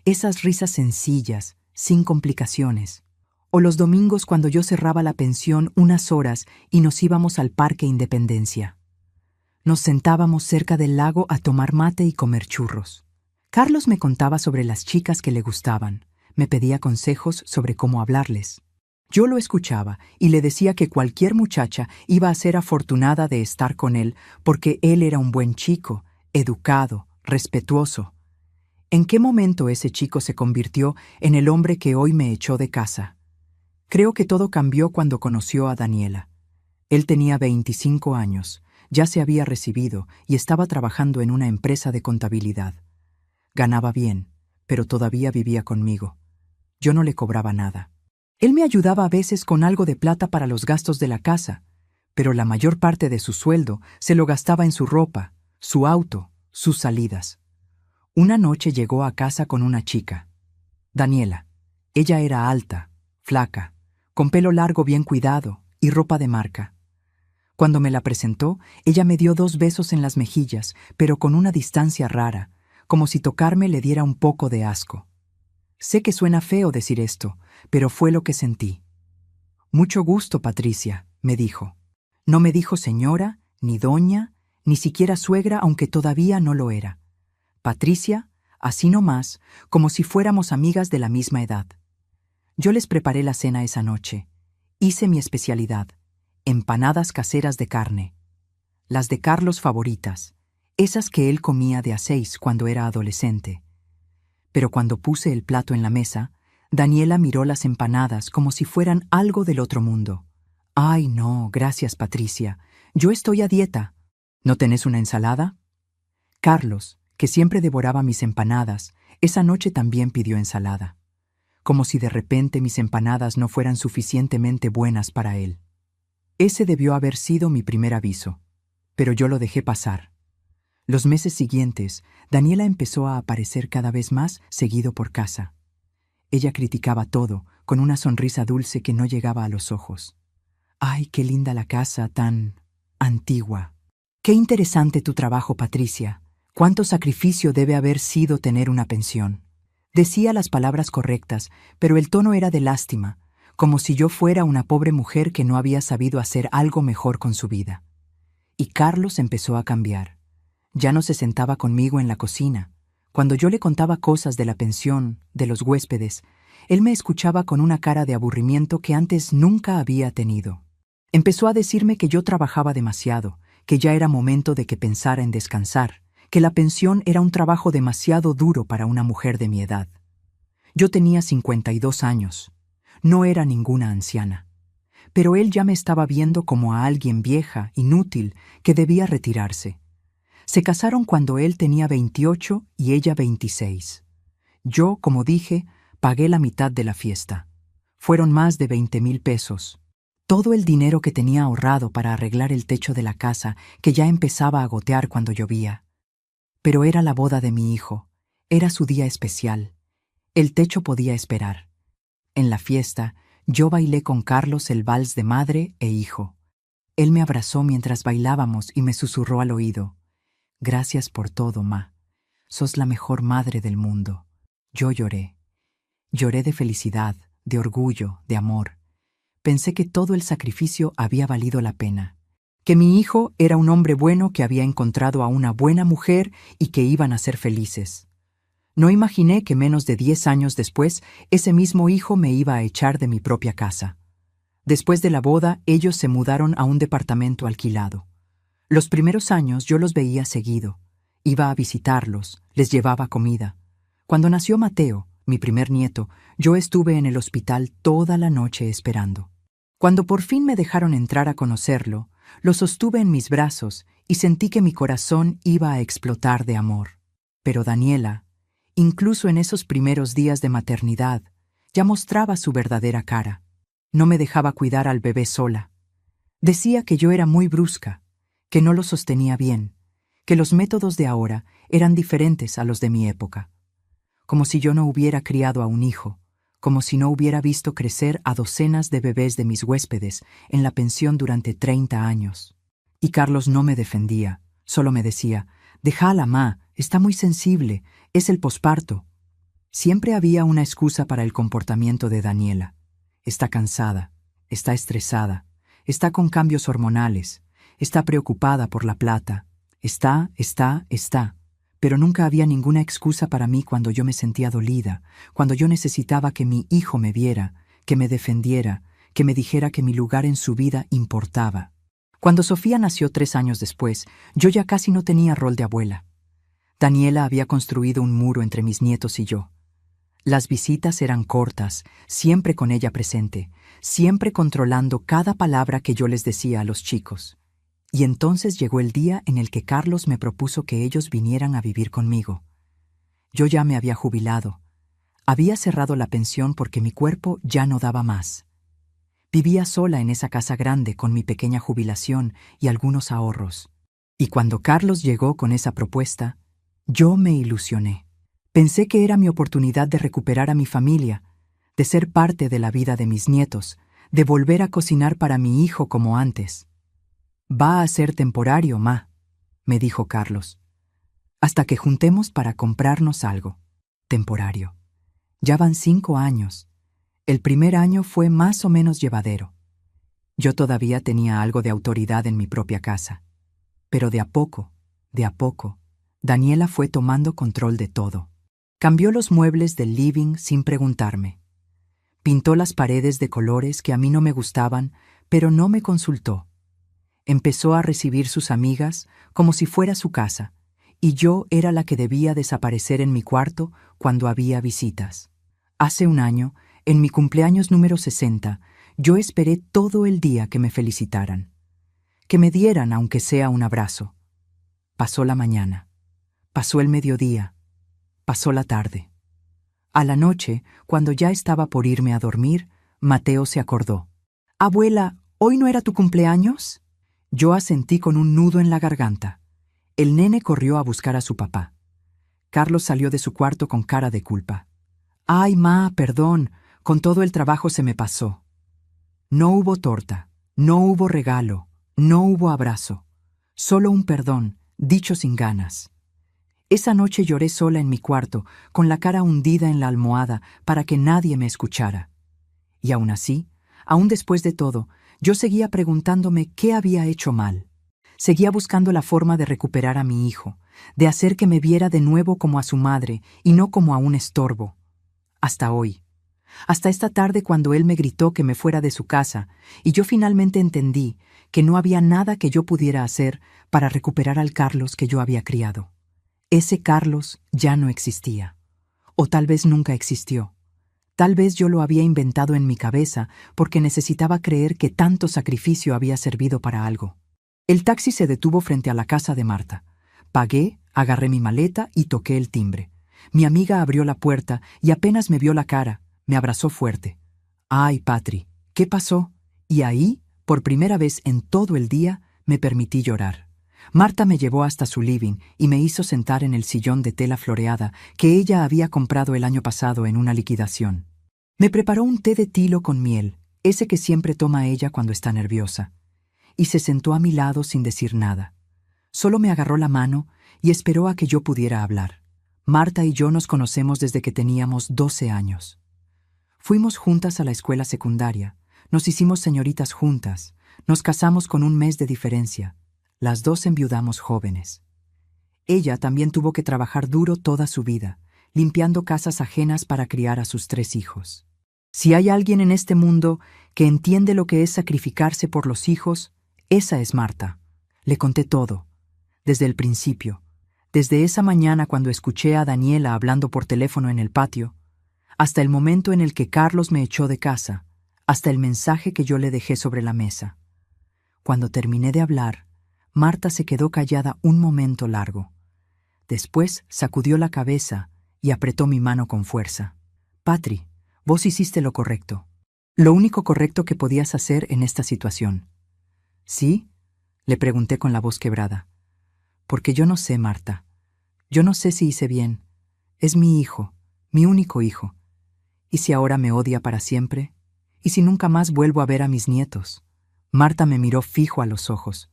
A: Esas risas sencillas, sin complicaciones. O los domingos cuando yo cerraba la pensión unas horas y nos íbamos al Parque Independencia. Nos sentábamos cerca del lago a tomar mate y comer churros. Carlos me contaba sobre las chicas que le gustaban, me pedía consejos sobre cómo hablarles. Yo lo escuchaba y le decía que cualquier muchacha iba a ser afortunada de estar con él porque él era un buen chico, educado, respetuoso. ¿En qué momento ese chico se convirtió en el hombre que hoy me echó de casa? Creo que todo cambió cuando conoció a Daniela. Él tenía 25 años, ya se había recibido y estaba trabajando en una empresa de contabilidad. Ganaba bien, pero todavía vivía conmigo. Yo no le cobraba nada. Él me ayudaba a veces con algo de plata para los gastos de la casa, pero la mayor parte de su sueldo se lo gastaba en su ropa, su auto, sus salidas. Una noche llegó a casa con una chica, Daniela. Ella era alta, flaca, con pelo largo bien cuidado y ropa de marca. Cuando me la presentó, ella me dio 2 besos en las mejillas, pero con una distancia rara, como si tocarme le diera un poco de asco. Sé que suena feo decir esto, pero fue lo que sentí. «Mucho gusto, Patricia», me dijo. No me dijo señora, ni doña, ni siquiera suegra, aunque todavía no lo era. Patricia, así nomás, como si fuéramos amigas de la misma edad. Yo les preparé la cena esa noche. Hice mi especialidad, empanadas caseras de carne. Las de Carlos favoritas, esas que él comía de a 6 cuando era adolescente. Pero cuando puse el plato en la mesa, Daniela miró las empanadas como si fueran algo del otro mundo. «Ay, no, gracias, Patricia. Yo estoy a dieta. ¿No tenés una ensalada?» Carlos, que siempre devoraba mis empanadas, esa noche también pidió ensalada. Como si de repente mis empanadas no fueran suficientemente buenas para él. Ese debió haber sido mi primer aviso, pero yo lo dejé pasar. Los meses siguientes, Daniela empezó a aparecer cada vez más seguido por casa. Ella criticaba todo, con una sonrisa dulce que no llegaba a los ojos. «Ay, qué linda la casa, tan antigua. Qué interesante tu trabajo, Patricia. Cuánto sacrificio debe haber sido tener una pensión». Decía las palabras correctas, pero el tono era de lástima, como si yo fuera una pobre mujer que no había sabido hacer algo mejor con su vida. Y Carlos empezó a cambiar. Ya no se sentaba conmigo en la cocina. Cuando yo le contaba cosas de la pensión, de los huéspedes, él me escuchaba con una cara de aburrimiento que antes nunca había tenido. Empezó a decirme que yo trabajaba demasiado, que ya era momento de que pensara en descansar, que la pensión era un trabajo demasiado duro para una mujer de mi edad. Yo tenía 52 años. No era ninguna anciana. Pero él ya me estaba viendo como a alguien vieja, inútil, que debía retirarse. Se casaron cuando él tenía 28 y ella 26. Yo, como dije, pagué la mitad de la fiesta. Fueron más de 20,000 pesos. Todo el dinero que tenía ahorrado para arreglar el techo de la casa, que ya empezaba a gotear cuando llovía. Pero era la boda de mi hijo. Era su día especial. El techo podía esperar. En la fiesta, yo bailé con Carlos el vals de madre e hijo. Él me abrazó mientras bailábamos y me susurró al oído: «Gracias por todo, ma. Sos la mejor madre del mundo». Yo lloré. Lloré de felicidad, de orgullo, de amor. Pensé que todo el sacrificio había valido la pena, que mi hijo era un hombre bueno que había encontrado a una buena mujer y que iban a ser felices. No imaginé que menos de 10 años después, ese mismo hijo me iba a echar de mi propia casa. Después de la boda, ellos se mudaron a un departamento alquilado. Los primeros años yo los veía seguido. Iba a visitarlos, les llevaba comida. Cuando nació Mateo, mi primer nieto, yo estuve en el hospital toda la noche esperando. Cuando por fin me dejaron entrar a conocerlo, lo sostuve en mis brazos y sentí que mi corazón iba a explotar de amor. Pero Daniela, incluso en esos primeros días de maternidad, ya mostraba su verdadera cara. No me dejaba cuidar al bebé sola. Decía que yo era muy brusca, que no lo sostenía bien, que los métodos de ahora eran diferentes a los de mi época. Como si yo no hubiera criado a un hijo, como si no hubiera visto crecer a docenas de bebés de mis huéspedes en la pensión durante 30 años. Y Carlos no me defendía, solo me decía: «Déjala, ma, está muy sensible, es el posparto». Siempre había una excusa para el comportamiento de Daniela. Está cansada, está estresada, está con cambios hormonales, está preocupada por la plata, está, pero nunca había ninguna excusa para mí cuando yo me sentía dolida, cuando yo necesitaba que mi hijo me viera, que me defendiera, que me dijera que mi lugar en su vida importaba. Cuando Sofía nació 3 años después, yo ya casi no tenía rol de abuela. Daniela había construido un muro entre mis nietos y yo. Las visitas eran cortas, siempre con ella presente, siempre controlando cada palabra que yo les decía a los chicos. Y entonces llegó el día en el que Carlos me propuso que ellos vinieran a vivir conmigo. Yo ya me había jubilado. Había cerrado la pensión porque mi cuerpo ya no daba más. Vivía sola en esa casa grande con mi pequeña jubilación y algunos ahorros. Y cuando Carlos llegó con esa propuesta, yo me ilusioné. Pensé que era mi oportunidad de recuperar a mi familia, de ser parte de la vida de mis nietos, de volver a cocinar para mi hijo como antes. «Va a ser temporario, ma», me dijo Carlos, «hasta que juntemos para comprarnos algo». Temporario. Ya van 5 años. El primer año fue más o menos llevadero. Yo todavía tenía algo de autoridad en mi propia casa. Pero de a poco, Daniela fue tomando control de todo. Cambió los muebles del living sin preguntarme. Pintó las paredes de colores que a mí no me gustaban, pero no me consultó. Empezó a recibir sus amigas como si fuera su casa, y yo era la que debía desaparecer en mi cuarto cuando había visitas. Hace un año, en mi cumpleaños número 60, yo esperé todo el día que me felicitaran, que me dieran aunque sea un abrazo. Pasó la mañana, pasó el mediodía, pasó la tarde. A la noche, cuando ya estaba por irme a dormir, Mateo se acordó. «Abuela, ¿hoy no era tu cumpleaños?» Yo asentí con un nudo en la garganta. El nene corrió a buscar a su papá. Carlos salió de su cuarto con cara de culpa. «Ay, ma, perdón, con todo el trabajo se me pasó». No hubo torta, no hubo regalo, no hubo abrazo. Solo un perdón, dicho sin ganas. Esa noche lloré sola en mi cuarto, con la cara hundida en la almohada para que nadie me escuchara. Y aún así, aún después de todo, yo seguía preguntándome qué había hecho mal. Seguía buscando la forma de recuperar a mi hijo, de hacer que me viera de nuevo como a su madre y no como a un estorbo. Hasta hoy. Hasta esta tarde cuando él me gritó que me fuera de su casa y yo finalmente entendí que no había nada que yo pudiera hacer para recuperar al Carlos que yo había criado. Ese Carlos ya no existía. O tal vez nunca existió. Tal vez yo lo había inventado en mi cabeza porque necesitaba creer que tanto sacrificio había servido para algo. El taxi se detuvo frente a la casa de Marta. Pagué, agarré mi maleta y toqué el timbre. Mi amiga abrió la puerta y apenas me vio la cara, me abrazó fuerte. «Ay, Patri, ¿qué pasó?» Y ahí, por primera vez en todo el día, me permití llorar. Marta me llevó hasta su living y me hizo sentar en el sillón de tela floreada que ella había comprado el año pasado en una liquidación. Me preparó un té de tilo con miel, ese que siempre toma ella cuando está nerviosa, y se sentó a mi lado sin decir nada. Solo me agarró la mano y esperó a que yo pudiera hablar. Marta y yo nos conocemos desde que teníamos 12 años. Fuimos juntas a la escuela secundaria, nos hicimos señoritas juntas, nos casamos con un mes de diferencia. Las dos enviudamos jóvenes. Ella también tuvo que trabajar duro toda su vida, limpiando casas ajenas para criar a sus 3 hijos. Si hay alguien en este mundo que entiende lo que es sacrificarse por los hijos, esa es Marta. Le conté todo, desde el principio, desde esa mañana cuando escuché a Daniela hablando por teléfono en el patio, hasta el momento en el que Carlos me echó de casa, hasta el mensaje que yo le dejé sobre la mesa. Cuando terminé de hablar, Marta se quedó callada un momento largo. Después sacudió la cabeza y apretó mi mano con fuerza. Patri, vos hiciste lo correcto. Lo único correcto que podías hacer en esta situación. ¿Sí? Le pregunté con la voz quebrada. Porque yo no sé, Marta. Yo no sé si hice bien. Es mi hijo, mi único hijo. ¿Y si ahora me odia para siempre? ¿Y si nunca más vuelvo a ver a mis nietos? Marta me miró fijo a los ojos.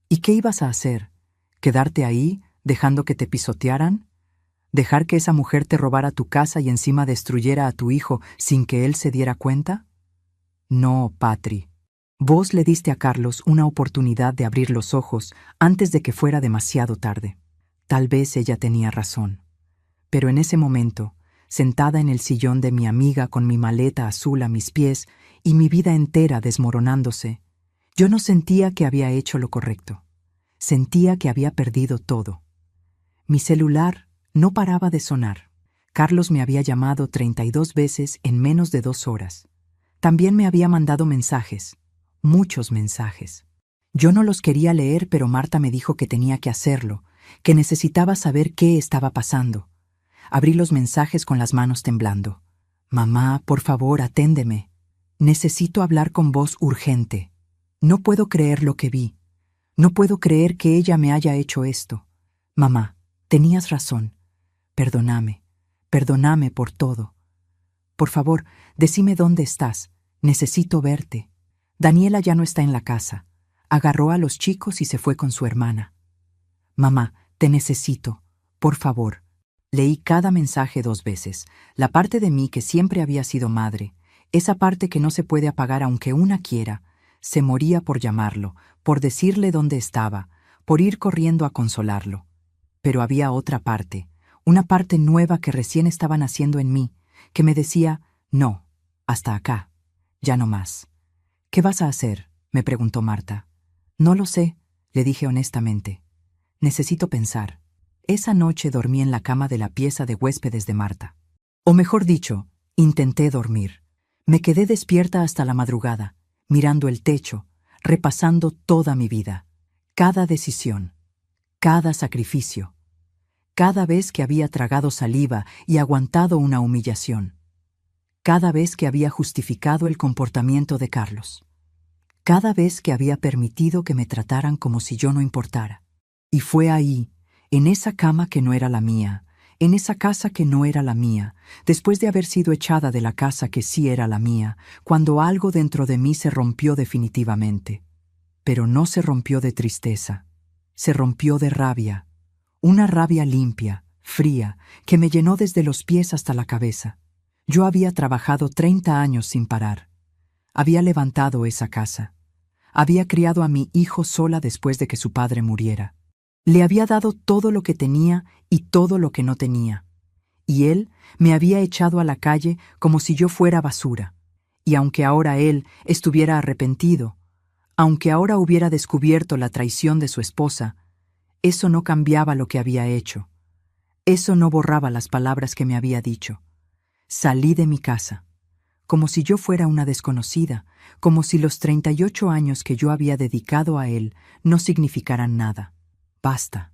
A: ¿Y qué ibas a hacer? ¿Quedarte ahí, dejando que te pisotearan? ¿Dejar que esa mujer te robara tu casa y encima destruyera a tu hijo sin que él se diera cuenta? No, Patri. Vos le diste a Carlos una oportunidad de abrir los ojos antes de que fuera demasiado tarde. Tal vez ella tenía razón. Pero en ese momento, sentada en el sillón de mi amiga con mi maleta azul a mis pies y mi vida entera desmoronándose, yo no sentía que había hecho lo correcto. Sentía que había perdido todo. Mi celular no paraba de sonar. Carlos me había llamado 32 veces en menos de 2 horas. También me había mandado mensajes, muchos mensajes. Yo no los quería leer, pero Marta me dijo que tenía que hacerlo, que necesitaba saber qué estaba pasando. Abrí los mensajes con las manos temblando. Mamá, por favor, aténdeme. Necesito hablar con vos urgente. No puedo creer lo que vi. No puedo creer que ella me haya hecho esto. Mamá, tenías razón. Perdóname. Perdóname por todo. Por favor, decime dónde estás. Necesito verte. Daniela ya no está en la casa. Agarró a los chicos y se fue con su hermana. Mamá, te necesito. Por favor. Leí cada mensaje 2 veces. La parte de mí que siempre había sido madre, esa parte que no se puede apagar aunque una quiera, se moría por llamarlo, por decirle dónde estaba, por ir corriendo a consolarlo. Pero había otra parte, una parte nueva que recién estaba naciendo en mí, que me decía, no, hasta acá, ya no más. ¿Qué vas a hacer?, me preguntó Marta. No lo sé, le dije honestamente. Necesito pensar. Esa noche dormí en la cama de la pieza de huéspedes de Marta. O mejor dicho, intenté dormir. Me quedé despierta hasta la madrugada, mirando el techo, repasando toda mi vida, cada decisión, cada sacrificio, cada vez que había tragado saliva y aguantado una humillación, cada vez que había justificado el comportamiento de Carlos, cada vez que había permitido que me trataran como si yo no importara. Y fue ahí, en esa cama que no era la mía, en esa casa que no era la mía, después de haber sido echada de la casa que sí era la mía, cuando algo dentro de mí se rompió definitivamente. Pero no se rompió de tristeza, se rompió de rabia, una rabia limpia, fría, que me llenó desde los pies hasta la cabeza. Yo había trabajado 30 años sin parar. Había levantado esa casa. Había criado a mi hijo sola después de que su padre muriera. Le había dado todo lo que tenía y todo lo que no tenía. Y él me había echado a la calle como si yo fuera basura. Y aunque ahora él estuviera arrepentido, aunque ahora hubiera descubierto la traición de su esposa, eso no cambiaba lo que había hecho. Eso no borraba las palabras que me había dicho. Salí de mi casa, como si yo fuera una desconocida, como si los 38 años que yo había dedicado a él no significaran nada. Basta.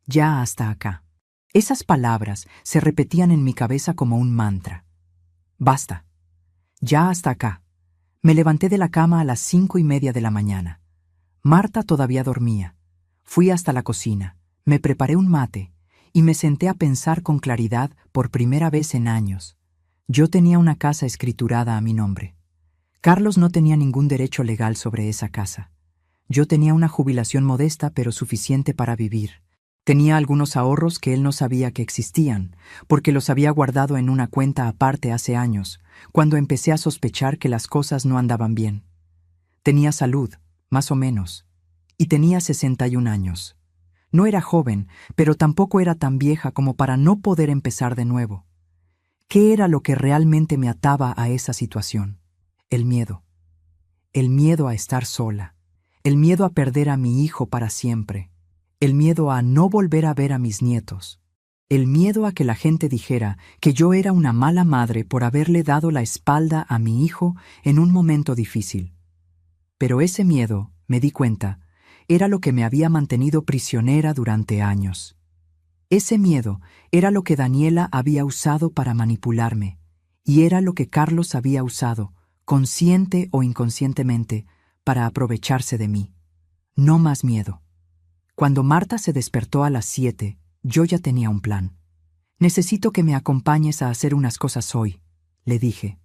A: Ya hasta acá. Esas palabras se repetían en mi cabeza como un mantra. Basta. Ya hasta acá. Me levanté de la cama a las 5:30 de la mañana. Marta todavía dormía. Fui hasta la cocina, me preparé un mate y me senté a pensar con claridad por primera vez en años. Yo tenía una casa escriturada a mi nombre. Carlos no tenía ningún derecho legal sobre esa casa. Yo tenía una jubilación modesta pero suficiente para vivir. Tenía algunos ahorros que él no sabía que existían, porque los había guardado en una cuenta aparte hace años, cuando empecé a sospechar que las cosas no andaban bien. Tenía salud, más o menos, y tenía 61 años. No era joven, pero tampoco era tan vieja como para no poder empezar de nuevo. ¿Qué era lo que realmente me ataba a esa situación? El miedo. El miedo a estar sola. El miedo a perder a mi hijo para siempre. El miedo a no volver a ver a mis nietos. El miedo a que la gente dijera que yo era una mala madre por haberle dado la espalda a mi hijo en un momento difícil. Pero ese miedo, me di cuenta, era lo que me había mantenido prisionera durante años. Ese miedo era lo que Daniela había usado para manipularme, y era lo que Carlos había usado, consciente o inconscientemente, para aprovecharse de mí. No más miedo. Cuando Marta se despertó a las 7, yo ya tenía un plan. «Necesito que me acompañes a hacer unas cosas hoy», le dije.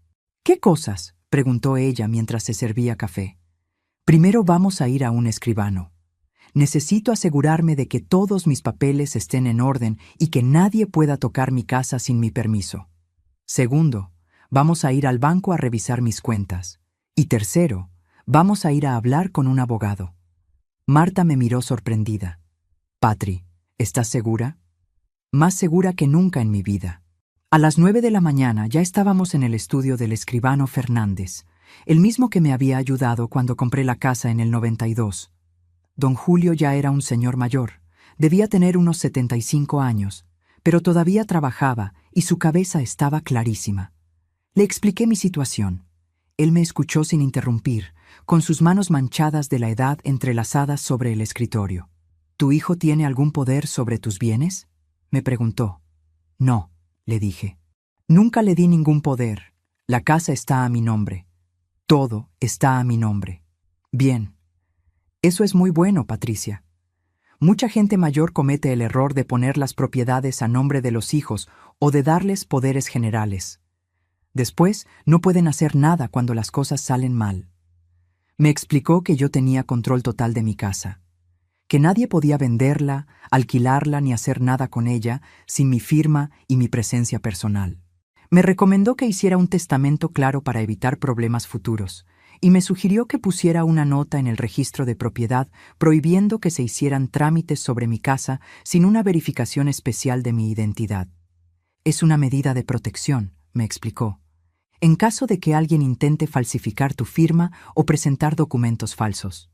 A: «¿Qué cosas?», preguntó ella mientras se servía café. «Primero vamos a ir a un escribano. Necesito asegurarme de que todos mis papeles estén en orden y que nadie pueda tocar mi casa sin mi permiso. Segundo, vamos a ir al banco a revisar mis cuentas. Y tercero, vamos a ir a hablar con un abogado». Marta me miró sorprendida. «Patri, ¿estás segura?» «Más segura que nunca en mi vida». A las 9 de la mañana ya estábamos en el estudio del escribano Fernández, el mismo que me había ayudado cuando compré la casa en el 92. Don Julio ya era un señor mayor, debía tener unos 75 años, pero todavía trabajaba y su cabeza estaba clarísima. Le expliqué mi situación. Él me escuchó sin interrumpir, con sus manos manchadas de la edad entrelazadas sobre el escritorio. «¿Tu hijo tiene algún poder sobre tus bienes?», me preguntó. «No», le dije. «Nunca le di ningún poder. La casa está a mi nombre. Todo está a mi nombre». «Bien. Eso es muy bueno, Patricia. Mucha gente mayor comete el error de poner las propiedades a nombre de los hijos o de darles poderes generales. Después, no pueden hacer nada cuando las cosas salen mal». Me explicó que yo tenía control total de mi casa, que nadie podía venderla, alquilarla ni hacer nada con ella sin mi firma y mi presencia personal. Me recomendó que hiciera un testamento claro para evitar problemas futuros, y me sugirió que pusiera una nota en el registro de propiedad prohibiendo que se hicieran trámites sobre mi casa sin una verificación especial de mi identidad. «Es una medida de protección», me explicó, «en caso de que alguien intente falsificar tu firma o presentar documentos falsos».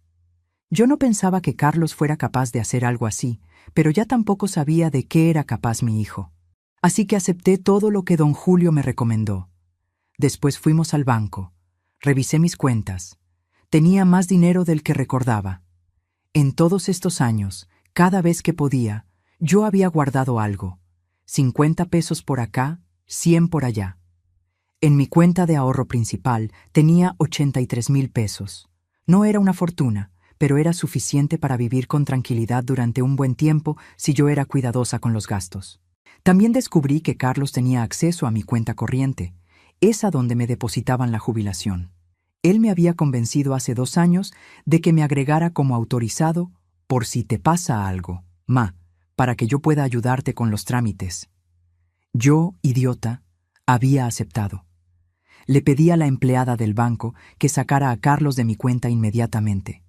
A: Yo no pensaba que Carlos fuera capaz de hacer algo así, pero ya tampoco sabía de qué era capaz mi hijo. Así que acepté todo lo que don Julio me recomendó. Después fuimos al banco. Revisé mis cuentas. Tenía más dinero del que recordaba. En todos estos años, cada vez que podía, yo había guardado algo. 50 pesos por acá, 100 por allá. En mi cuenta de ahorro principal tenía 83,000 pesos. No era una fortuna, pero era suficiente para vivir con tranquilidad durante un buen tiempo si yo era cuidadosa con los gastos. También descubrí que Carlos tenía acceso a mi cuenta corriente, esa donde me depositaban la jubilación. Él me había convencido hace 2 años de que me agregara como autorizado por si te pasa algo, para que yo pueda ayudarte con los trámites. Yo, idiota, había aceptado. Le pedí a la empleada del banco que sacara a Carlos de mi cuenta inmediatamente.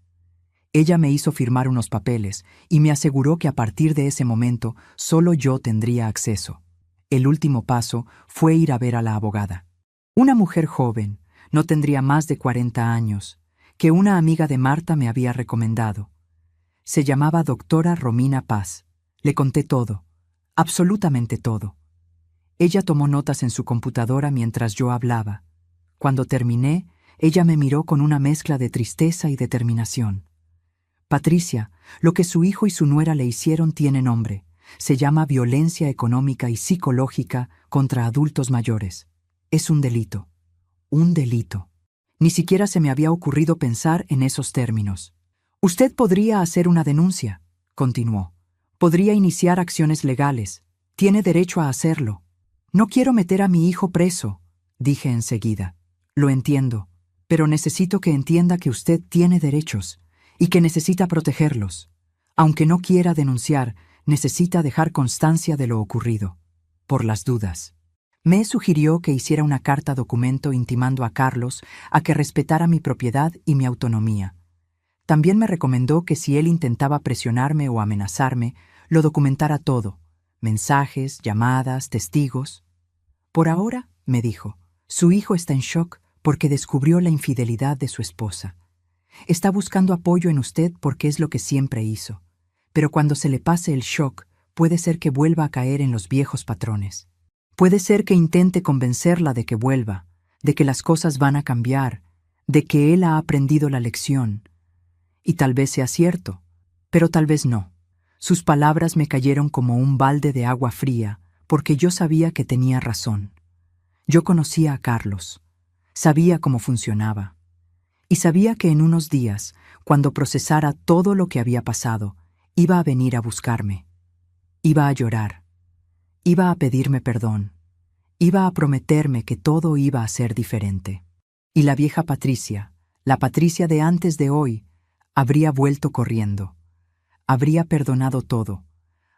A: Ella me hizo firmar unos papeles y me aseguró que a partir de ese momento solo yo tendría acceso. El último paso fue ir a ver a la abogada. Una mujer joven, no tendría más de 40 años, que una amiga de Marta me había recomendado. Se llamaba doctora Romina Paz. Le conté todo, absolutamente todo. Ella tomó notas en su computadora mientras yo hablaba. Cuando terminé, ella me miró con una mezcla de tristeza y determinación. «Patricia, lo que su hijo y su nuera le hicieron tiene nombre. Se llama violencia económica y psicológica contra adultos mayores. Es un delito. Un delito. Ni siquiera se me había ocurrido pensar en esos términos. Usted podría hacer una denuncia», continuó. «Podría iniciar acciones legales. Tiene derecho a hacerlo». «No quiero meter a mi hijo preso», dije enseguida. «Lo entiendo, pero necesito que entienda que usted tiene derechos y que necesita protegerlos. Aunque no quiera denunciar, Necesita dejar constancia de lo ocurrido, por las dudas. Me sugirió que hiciera una carta documento intimando a Carlos a que respetara mi propiedad y mi autonomía. También me recomendó que si él intentaba presionarme o amenazarme, lo documentara todo: mensajes, llamadas, testigos. Por ahora, me dijo, su hijo está en shock porque descubrió la infidelidad de su esposa. Está buscando apoyo en usted porque es lo que siempre hizo. Pero cuando se le pase el shock, puede ser que vuelva a caer en los viejos patrones. Puede ser que intente convencerla de que vuelva, de que las cosas van a cambiar, de que él ha aprendido la lección. Y tal vez sea cierto, pero tal vez no. Sus palabras me cayeron como un balde de agua fría, porque yo sabía que tenía razón. Yo conocía a Carlos, sabía cómo funcionaba, y sabía que en unos días, cuando procesara todo lo que había pasado, iba a venir a buscarme. Iba a llorar, iba a pedirme perdón, iba a prometerme que todo iba a ser diferente. Y la vieja Patricia, la Patricia de antes de hoy, habría vuelto corriendo. Habría perdonado todo.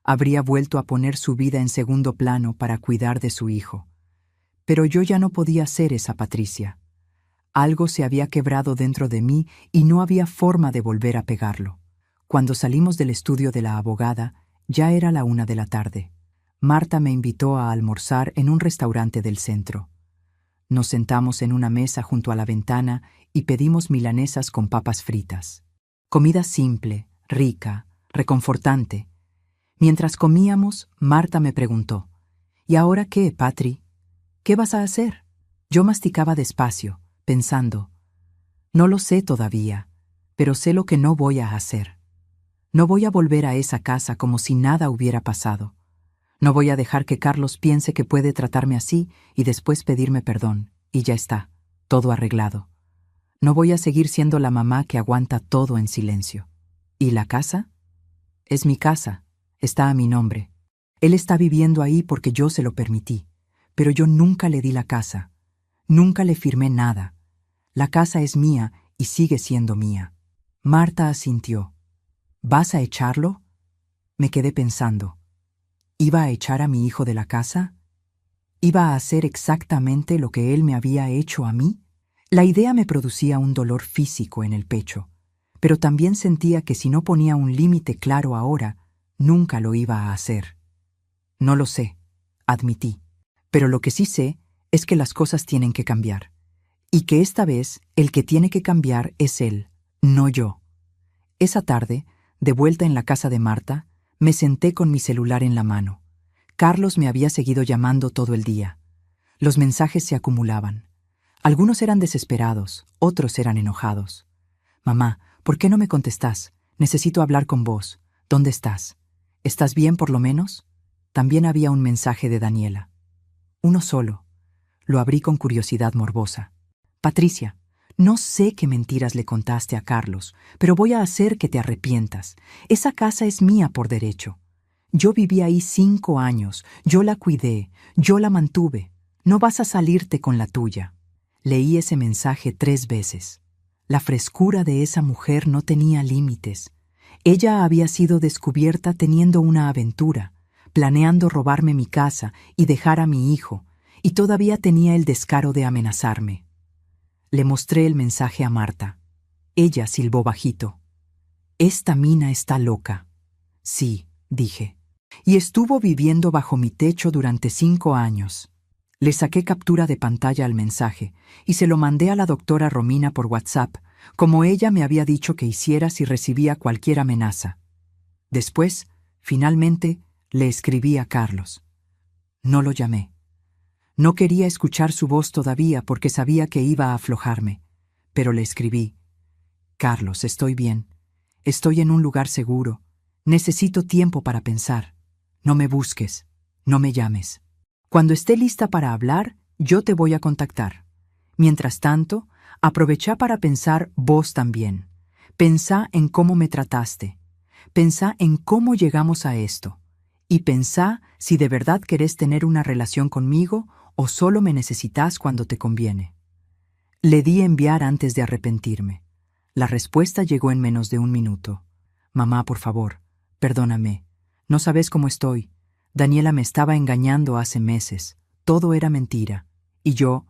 A: Habría vuelto a poner su vida en segundo plano para cuidar de su hijo. Pero yo ya no podía ser esa Patricia. Algo se había quebrado dentro de mí y no había forma de volver a pegarlo. Cuando salimos del estudio de la abogada, ya era la 1 de la tarde. Marta me invitó a almorzar en un restaurante del centro. Nos sentamos en una mesa junto a la ventana y pedimos milanesas con papas fritas. Comida simple, rica, reconfortante. Mientras comíamos, Marta me preguntó, ¿y ahora qué, Patri? ¿Qué vas a hacer? Yo masticaba despacio, pensando, no lo sé todavía, pero sé lo que no voy a hacer. No voy a volver a esa casa como si nada hubiera pasado. No voy a dejar que Carlos piense que puede tratarme así y después pedirme perdón, y ya está, todo arreglado. No voy a seguir siendo la mamá que aguanta todo en silencio. ¿Y la casa? Es mi casa, está a mi nombre. Él está viviendo ahí porque yo se lo permití, pero yo nunca le di la casa, nunca le firmé nada. La casa es mía y sigue siendo mía. Marta asintió. ¿Vas a echarlo? Me quedé pensando. ¿Iba a echar a mi hijo de la casa? ¿Iba a hacer exactamente lo que él me había hecho a mí? La idea me producía un dolor físico en el pecho, pero también sentía que si no ponía un límite claro ahora, nunca lo iba a hacer. No lo sé, admití, pero lo que sí sé es que las cosas tienen que cambiar, y que esta vez el que tiene que cambiar es él, no yo. Esa tarde, de vuelta en la casa de Marta, me senté con mi celular en la mano. Carlos me había seguido llamando todo el día. Los mensajes se acumulaban. Algunos eran desesperados, otros eran enojados. Mamá, ¿por qué no me contestás? Necesito hablar con vos. ¿Dónde estás? ¿Estás bien por lo menos? También había un mensaje de Daniela. Uno solo. Lo abrí con curiosidad morbosa. Patricia, no sé qué mentiras le contaste a Carlos, pero voy a hacer que te arrepientas. Esa casa es mía por derecho. Yo viví ahí 5 años, yo la cuidé, yo la mantuve. No vas a salirte con la tuya. Leí ese mensaje 3 veces. La frescura de esa mujer no tenía límites. Ella había sido descubierta teniendo una aventura, planeando robarme mi casa y dejar a mi hijo, y todavía tenía el descaro de amenazarme. Le mostré el mensaje a Marta. Ella silbó bajito. Esta mina está loca. Sí, dije. Y estuvo viviendo bajo mi techo durante 5 años. Le saqué captura de pantalla al mensaje y se lo mandé a la doctora Romina por WhatsApp, como ella me había dicho que hiciera si recibía cualquier amenaza. Después, finalmente, le escribí a Carlos. No lo llamé. No quería escuchar su voz todavía porque sabía que iba a aflojarme, pero le escribí. Carlos, estoy bien. Estoy en un lugar seguro. Necesito tiempo para pensar. No me busques. No me llames. Cuando esté lista para hablar, yo te voy a contactar. Mientras tanto, aprovecha para pensar vos también. Pensá en cómo me trataste. Pensá en cómo llegamos a esto. Y pensá si de verdad querés tener una relación conmigo o solo me necesitas cuando te conviene. Le di enviar antes de arrepentirme. La respuesta llegó en menos de 1 minuto. Mamá, por favor, perdóname. No sabes cómo estoy. Daniela me estaba engañando hace meses. Todo era mentira. Y yo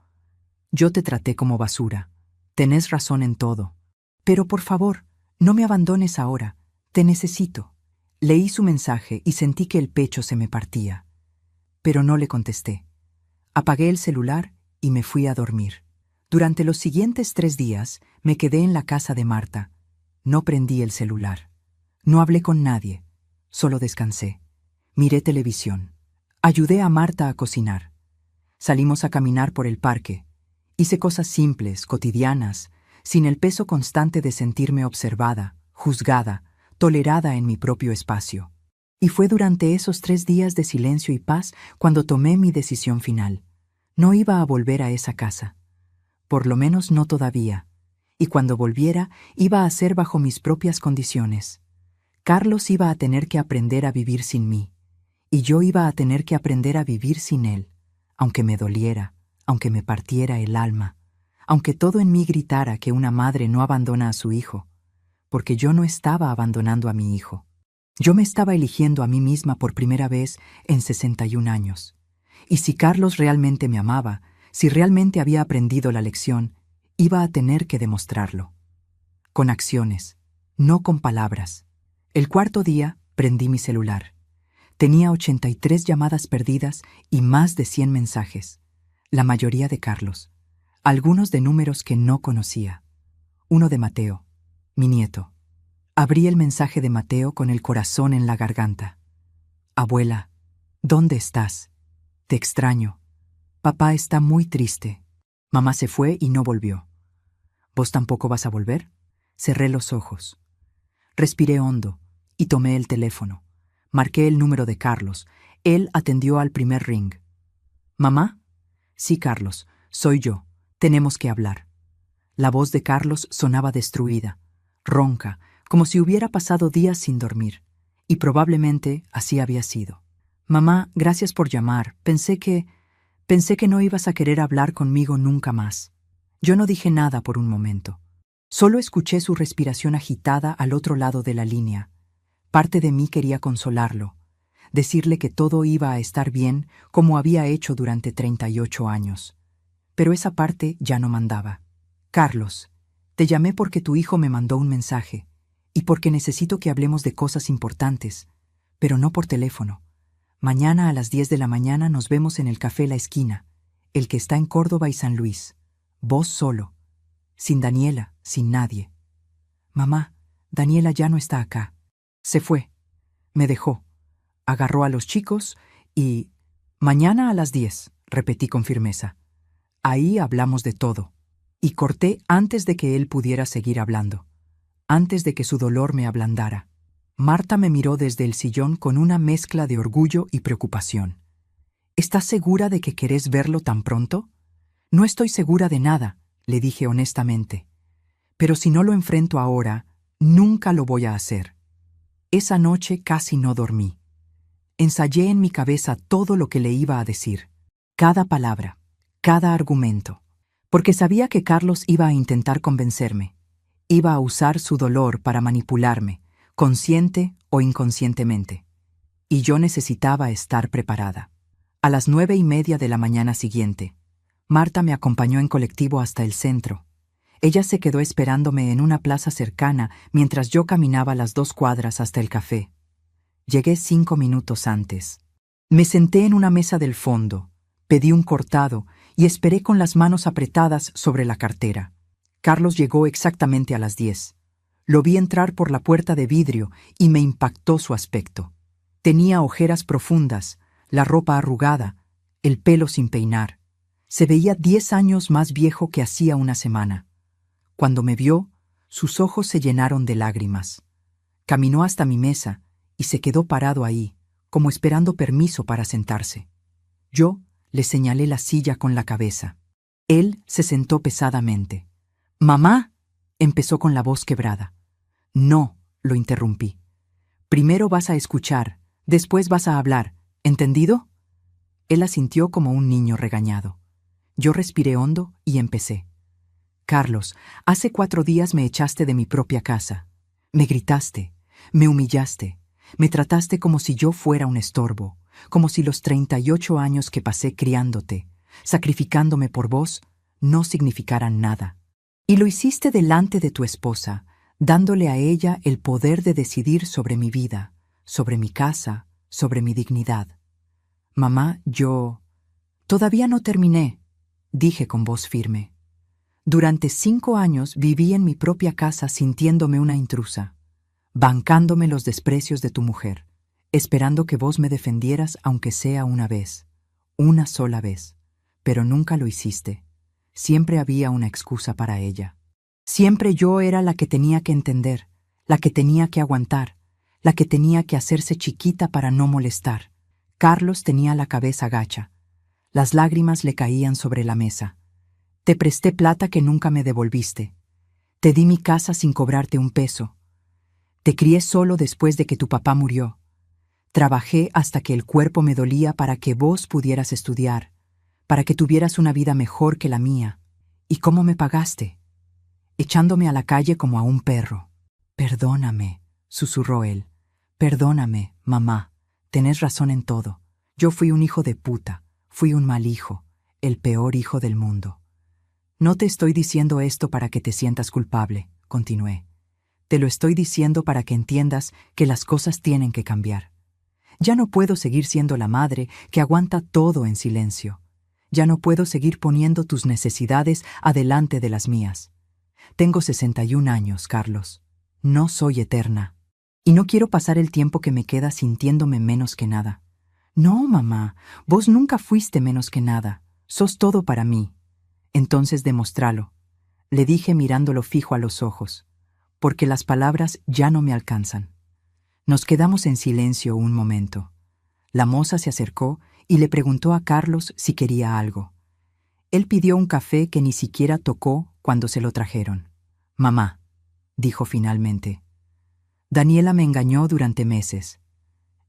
A: te traté como basura. Tenés razón en todo. Pero por favor, no me abandones ahora. Te necesito. Leí su mensaje y sentí que el pecho se me partía. Pero no le contesté. Apagué el celular y me fui a dormir. Durante los siguientes 3 días me quedé en la casa de Marta. No prendí el celular. No hablé con nadie. Solo descansé. Miré televisión. Ayudé a Marta a cocinar. Salimos a caminar por el parque. Hice cosas simples, cotidianas, sin el peso constante de sentirme observada, juzgada, tolerada en mi propio espacio. Y fue durante esos 3 días de silencio y paz cuando tomé mi decisión final. No iba a volver a esa casa. Por lo menos no todavía. Y cuando volviera, iba a ser bajo mis propias condiciones. Carlos iba a tener que aprender a vivir sin mí. Y yo iba a tener que aprender a vivir sin él, aunque me doliera, aunque me partiera el alma, aunque todo en mí gritara que una madre no abandona a su hijo, porque yo no estaba abandonando a mi hijo. Yo me estaba eligiendo a mí misma por primera vez en 61 años. Y si Carlos realmente me amaba, si realmente había aprendido la lección, iba a tener que demostrarlo. Con acciones, no con palabras. El cuarto día prendí mi celular. Tenía 83 llamadas perdidas y más de 100 mensajes, la mayoría de Carlos, algunos de números que no conocía. Uno de Mateo, mi nieto. Abrí el mensaje de Mateo con el corazón en la garganta. Abuela, ¿dónde estás? Te extraño. Papá está muy triste. Mamá se fue y no volvió. ¿Vos tampoco vas a volver? Cerré los ojos. Respiré hondo y tomé el teléfono. Marqué el número de Carlos. Él atendió al primer ring. ¿Mamá? Sí, Carlos, soy yo. Tenemos que hablar. La voz de Carlos sonaba destruida, ronca, como si hubiera pasado días sin dormir. Y probablemente así había sido. Mamá, gracias por llamar. Pensé que no ibas a querer hablar conmigo nunca más. Yo no dije nada por un momento. Solo escuché su respiración agitada al otro lado de la línea. Parte de mí quería consolarlo, decirle que todo iba a estar bien como había hecho durante 38 años. Pero esa parte ya no mandaba. Carlos, te llamé porque tu hijo me mandó un mensaje y porque necesito que hablemos de cosas importantes, pero no por teléfono. Mañana a las 10 de la mañana nos vemos en el café La Esquina, el que está en Córdoba y San Luis. Vos solo, sin Daniela, sin nadie. Mamá, Daniela ya no está acá. Se fue. Me dejó. Agarró a los chicos y... Mañana a las 10, repetí con firmeza. Ahí hablamos de todo. Y corté antes de que él pudiera seguir hablando, antes de que su dolor me ablandara. Marta me miró desde el sillón con una mezcla de orgullo y preocupación. ¿Estás segura de que querés verlo tan pronto? No estoy segura de nada, le dije honestamente. Pero si no lo enfrento ahora, nunca lo voy a hacer. Esa noche casi no dormí. Ensayé en mi cabeza todo lo que le iba a decir, cada palabra, cada argumento, porque sabía que Carlos iba a intentar convencerme, iba a usar su dolor para manipularme, consciente o inconscientemente. Y yo necesitaba estar preparada. A las 9:30 de la mañana siguiente, Marta me acompañó en colectivo hasta el centro. Ella se quedó esperándome en una plaza cercana mientras yo caminaba las 2 cuadras hasta el café. Llegué 5 minutos antes. Me senté en una mesa del fondo, pedí un cortado y esperé con las manos apretadas sobre la cartera. Carlos llegó exactamente a las 10. Lo vi entrar por la puerta de vidrio y me impactó su aspecto. Tenía ojeras profundas, la ropa arrugada, el pelo sin peinar. Se veía 10 años más viejo que hacía una semana. Cuando me vio, sus ojos se llenaron de lágrimas. Caminó hasta mi mesa y se quedó parado ahí, como esperando permiso para sentarse. Yo le señalé la silla con la cabeza. Él se sentó pesadamente. «¡Mamá!», empezó con la voz quebrada. «No», lo interrumpí. «Primero vas a escuchar, después vas a hablar, ¿entendido?». Él asintió como un niño regañado. Yo respiré hondo y empecé. «Carlos, hace 4 días me echaste de mi propia casa. Me gritaste, me humillaste, Me trataste como si yo fuera un estorbo, como si los 38 años que pasé criándote, sacrificándome por vos, no significaran nada. Y lo hiciste delante de tu esposa, dándole a ella el poder de decidir sobre mi vida, sobre mi casa, sobre mi dignidad. Mamá, yo... Todavía no terminé, dije con voz firme. Durante 5 años viví en mi propia casa sintiéndome una intrusa, bancándome los desprecios de tu mujer, esperando que vos me defendieras aunque sea una vez, una sola vez, pero nunca lo hiciste. Siempre había una excusa para ella. Siempre yo era la que tenía que entender, la que tenía que aguantar, la que tenía que hacerse chiquita para no molestar. Carlos tenía la cabeza gacha. Las lágrimas le caían sobre la mesa. Te presté plata que nunca me devolviste. Te di mi casa sin cobrarte un peso. Te crié solo después de que tu papá murió. Trabajé hasta que el cuerpo me dolía para que vos pudieras estudiar, para que tuvieras una vida mejor que la mía. ¿Y cómo me pagaste? Echándome a la calle como a un perro. Perdóname, susurró él. Perdóname, mamá. Tenés razón en todo. Yo fui un hijo de puta. Fui un mal hijo, el peor hijo del mundo. No te estoy diciendo esto para que te sientas culpable, continué. Te lo estoy diciendo para que entiendas que las cosas tienen que cambiar. Ya no puedo seguir siendo la madre que aguanta todo en silencio. Ya no puedo seguir poniendo tus necesidades adelante de las mías. Tengo 61 años, Carlos. No soy eterna. Y no quiero pasar el tiempo que me queda sintiéndome menos que nada. No, mamá, vos nunca fuiste menos que nada. Sos todo para mí. Entonces demóstralo, le dije mirándolo fijo a los ojos, porque las palabras ya no me alcanzan. Nos quedamos en silencio un momento. La moza se acercó y le preguntó a Carlos si quería algo. Él pidió un café que ni siquiera tocó cuando se lo trajeron. Mamá, dijo finalmente. Daniela me engañó durante meses.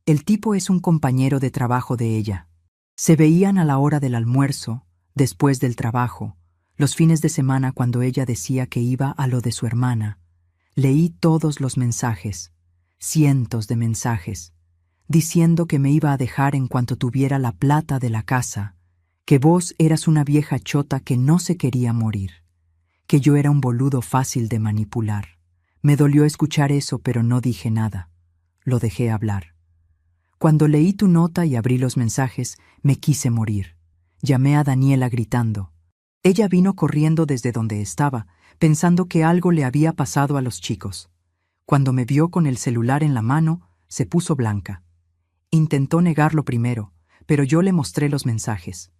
A: El tipo es un compañero de trabajo de ella. Se veían a la hora del almuerzo, después del trabajo, los fines de semana cuando ella decía que iba a lo de su hermana. Leí todos los mensajes, cientos de mensajes, diciendo que me iba a dejar en cuanto tuviera la plata de la casa, que vos eras una vieja chota que no se quería morir, que yo era un boludo fácil de manipular. Me dolió escuchar eso, pero no dije nada. Lo dejé hablar. Cuando leí tu nota y abrí los mensajes, me quise morir. Llamé a Daniela gritando. Ella vino corriendo desde donde estaba, pensando que algo le había pasado a los chicos. Cuando me vio con el celular en la mano, se puso blanca. Intentó negarlo primero, pero yo le mostré los mensajes.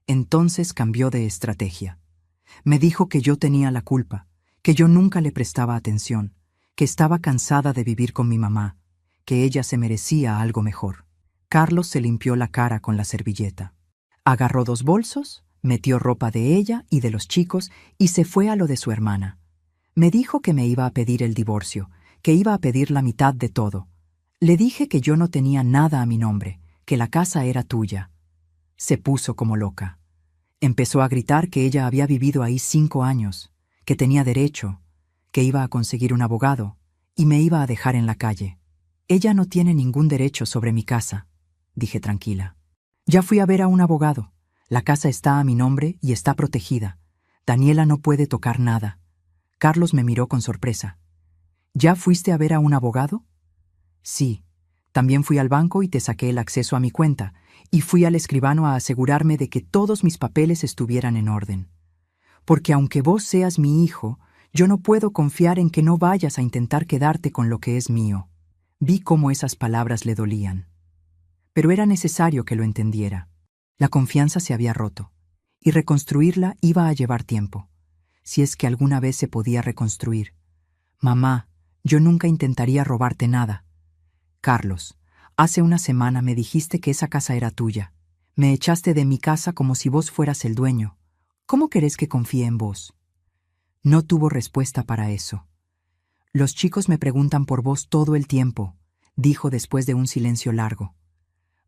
A: Entonces cambió de estrategia. Me dijo que yo tenía la culpa, que yo nunca le prestaba atención, que estaba cansada de vivir con mi mamá, que ella se merecía algo mejor. Carlos se limpió la cara con la servilleta. Agarró 2 bolsos, metió ropa de ella y de los chicos y se fue a lo de su hermana. Me dijo que me iba a pedir el divorcio, que iba a pedir la mitad de todo. Le dije que yo no tenía nada a mi nombre, que la casa era tuya. Se puso como loca. Empezó a gritar que ella había vivido ahí 5 años, que tenía derecho, que iba a conseguir un abogado y me iba a dejar en la calle. Ella no tiene ningún derecho sobre mi casa, dije tranquila. Ya fui a ver a un abogado. La casa está a mi nombre y está protegida. Daniela no puede tocar nada. Carlos me miró con sorpresa. ¿Ya fuiste a ver a un abogado? Sí. También fui al banco y te saqué el acceso a mi cuenta, y fui al escribano a asegurarme de que todos mis papeles estuvieran en orden. Porque aunque vos seas mi hijo, yo no puedo confiar en que no vayas a intentar quedarte con lo que es mío. Vi cómo esas palabras le dolían. Pero era necesario que lo entendiera. La confianza se había roto, y reconstruirla iba a llevar tiempo, si es que alguna vez se podía reconstruir. Mamá, yo nunca intentaría robarte nada. Carlos, hace una semana me dijiste que esa casa era tuya. Me echaste de mi casa como si vos fueras el dueño. ¿Cómo querés que confíe en vos? No tuvo respuesta para eso. Los chicos me preguntan por vos todo el tiempo, dijo después de un silencio largo.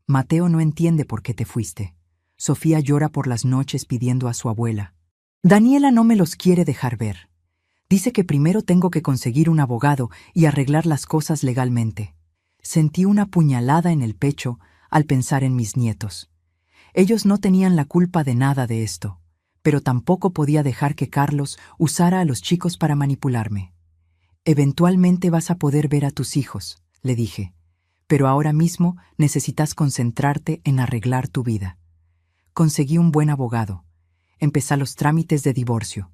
A: Mateo no entiende por qué te fuiste. Sofía llora por las noches pidiendo a su abuela. Daniela no me los quiere dejar ver. Dice que primero tengo que conseguir un abogado y arreglar las cosas legalmente. Sentí una puñalada en el pecho al pensar en mis nietos. Ellos no tenían la culpa de nada de esto, pero tampoco podía dejar que Carlos usara a los chicos para manipularme. Eventualmente vas a poder ver a tus hijos, le dije, pero ahora mismo necesitas concentrarte en arreglar tu vida. Conseguí un buen abogado. Empecé los trámites de divorcio.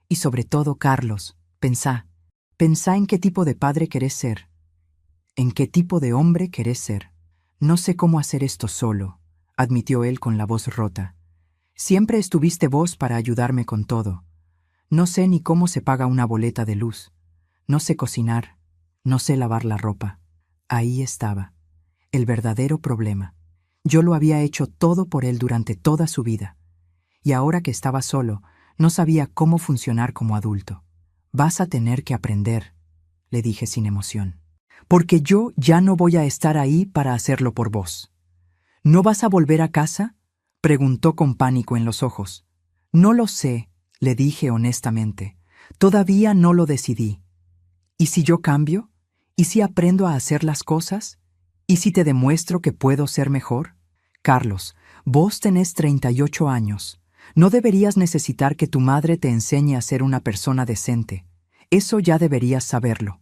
A: Y sobre todo, Carlos, pensá en qué tipo de padre querés ser. ¿En qué tipo de hombre querés ser? No sé cómo hacer esto solo, admitió él con la voz rota. Siempre estuviste vos para ayudarme con todo. No sé ni cómo se paga una boleta de luz. No sé cocinar. No sé lavar la ropa. Ahí estaba, el verdadero problema. Yo lo había hecho todo por él durante toda su vida. Y ahora que estaba solo, no sabía cómo funcionar como adulto. Vas a tener que aprender, le dije sin emoción. Porque yo ya no voy a estar ahí para hacerlo por vos. ¿No vas a volver a casa?, preguntó con pánico en los ojos. No lo sé, le dije honestamente. Todavía no lo decidí. ¿Y si yo cambio? ¿Y si aprendo a hacer las cosas? ¿Y si te demuestro que puedo ser mejor? Carlos, vos tenés 38 años. No deberías necesitar que tu madre te enseñe a ser una persona decente. Eso ya deberías saberlo.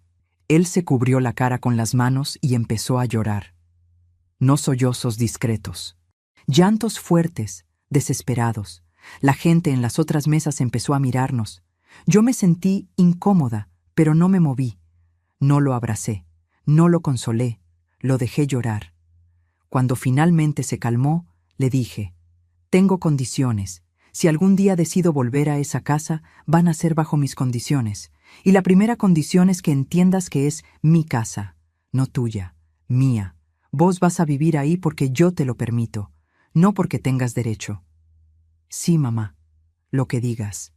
A: Él se cubrió la cara con las manos y empezó a llorar. No sollozos discretos. Llantos fuertes, desesperados. La gente en las otras mesas empezó a mirarnos. Yo me sentí incómoda, pero no me moví. No lo abracé, no lo consolé, lo dejé llorar. Cuando finalmente se calmó, le dije, tengo condiciones. Si algún día decido volver a esa casa, van a ser bajo mis condiciones. Y la primera condición es que entiendas que es mi casa, no tuya, mía. Vos vas a vivir ahí porque yo te lo permito, no porque tengas derecho. Sí, mamá, lo que digas.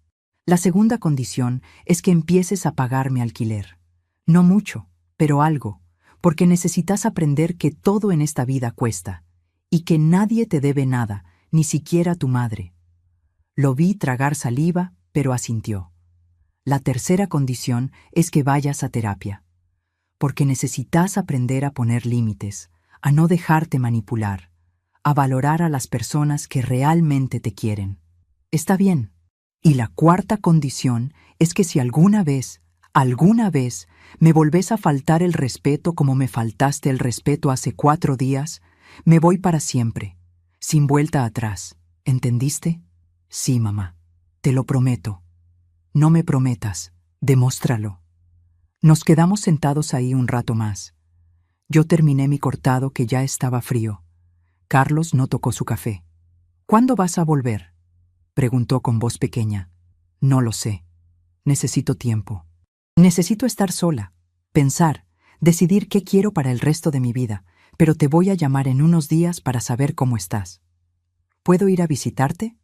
A: La segunda condición es que empieces a pagar mi alquiler. No mucho, pero algo, porque necesitas aprender que todo en esta vida cuesta, y que nadie te debe nada, ni siquiera tu madre. Lo vi tragar saliva, pero asintió. La tercera condición es que vayas a terapia, porque necesitas aprender a poner límites, a no dejarte manipular, a valorar a las personas que realmente te quieren. Está bien. Y la cuarta condición es que si alguna vez, me volvés a faltar el respeto como me faltaste el respeto hace 4 días, me voy para siempre, sin vuelta atrás. ¿Entendiste? Sí, mamá. Te lo prometo. No me prometas. Demóstralo. Nos quedamos sentados ahí un rato más. Yo terminé mi cortado que ya estaba frío. Carlos no tocó su café. ¿Cuándo vas a volver?, preguntó con voz pequeña. No lo sé. Necesito tiempo. Necesito estar sola, pensar, decidir qué quiero para el resto de mi vida, pero te voy a llamar en unos días para saber cómo estás. ¿Puedo ir a visitarte?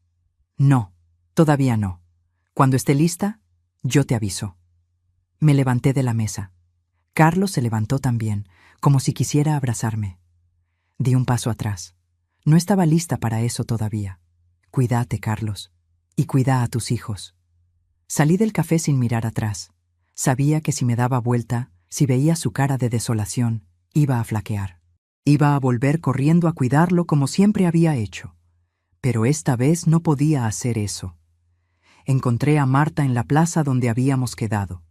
A: No, todavía no. Cuando esté lista, yo te aviso. Me levanté de la mesa. Carlos se levantó también, como si quisiera abrazarme. Di un paso atrás. No estaba lista para eso todavía. Cuídate, Carlos, y cuida a tus hijos. Salí del café sin mirar atrás. Sabía que si me daba vuelta, si veía su cara de desolación, iba a flaquear. Iba a volver corriendo a cuidarlo como siempre había hecho. Pero esta vez no podía hacer eso. Encontré a Marta en la plaza donde habíamos quedado.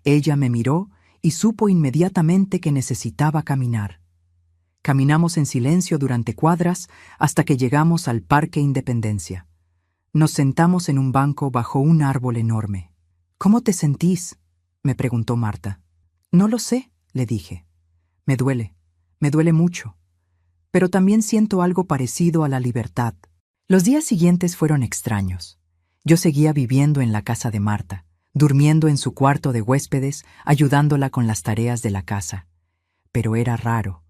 A: Ella me miró y supo inmediatamente que necesitaba caminar. Caminamos en silencio durante cuadras hasta que llegamos al Parque Independencia. Nos sentamos en un banco bajo un árbol enorme. ¿Cómo te sentís?, me preguntó Marta. No lo sé, le dije. Me duele mucho. Pero también siento algo parecido a la libertad. Los días siguientes fueron extraños. Yo seguía viviendo en la casa de Marta, durmiendo en su cuarto de huéspedes, ayudándola con las tareas de la casa. Pero era raro.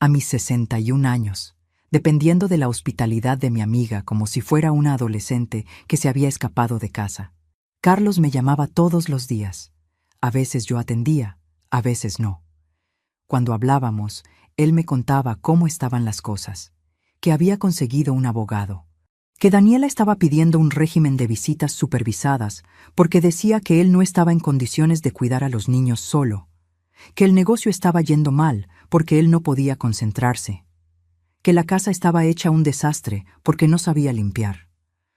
A: A mis 61 años, dependiendo de la hospitalidad de mi amiga como si fuera una adolescente que se había escapado de casa. Carlos me llamaba todos los días. A veces yo atendía, a veces no. Cuando hablábamos, él me contaba cómo estaban las cosas, que había conseguido un abogado, que Daniela estaba pidiendo un régimen de visitas supervisadas porque decía que él no estaba en condiciones de cuidar a los niños solo, que el negocio estaba yendo mal porque él no podía concentrarse, que la casa estaba hecha un desastre porque no sabía limpiar.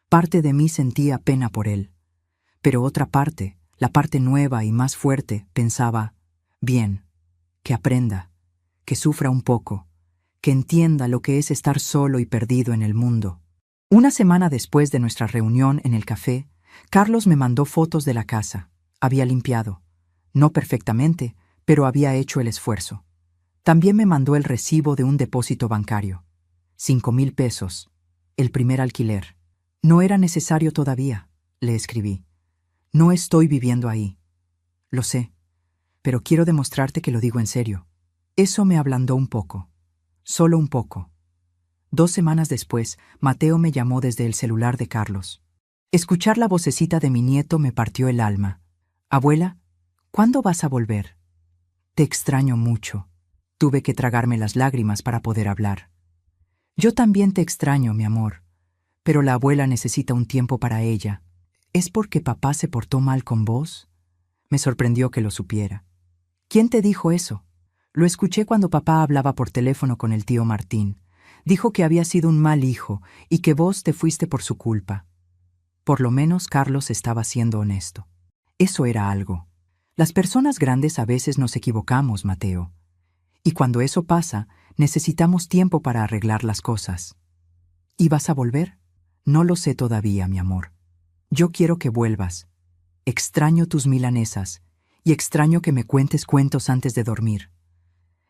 A: Parte de mí sentía pena por él, pero otra parte, la parte nueva y más fuerte, pensaba, bien, que aprenda, que sufra un poco, que entienda lo que es estar solo y perdido en el mundo. Una semana después de nuestra reunión en el café, Carlos me mandó fotos de la casa. Había limpiado. No perfectamente, pero había hecho el esfuerzo. También me mandó el recibo de un depósito bancario. 5,000 pesos. El primer alquiler. No era necesario todavía, le escribí. No estoy viviendo ahí. Lo sé, pero quiero demostrarte que lo digo en serio. Eso me ablandó un poco. Solo un poco. 2 semanas después, Mateo me llamó desde el celular de Carlos. Escuchar la vocecita de mi nieto me partió el alma. Abuela, ¿cuándo vas a volver? Te extraño mucho. Tuve que tragarme las lágrimas para poder hablar. Yo también te extraño, mi amor, pero la abuela necesita un tiempo para ella. ¿Es porque papá se portó mal con vos? Me sorprendió que lo supiera. ¿Quién te dijo eso? Lo escuché cuando papá hablaba por teléfono con el tío Martín. Dijo que había sido un mal hijo y que vos te fuiste por su culpa. Por lo menos Carlos estaba siendo honesto. Eso era algo. Las personas grandes a veces nos equivocamos, Mateo. Y cuando eso pasa, necesitamos tiempo para arreglar las cosas. ¿Y vas a volver? No lo sé todavía, mi amor. Yo quiero que vuelvas. Extraño tus milanesas y extraño que me cuentes cuentos antes de dormir.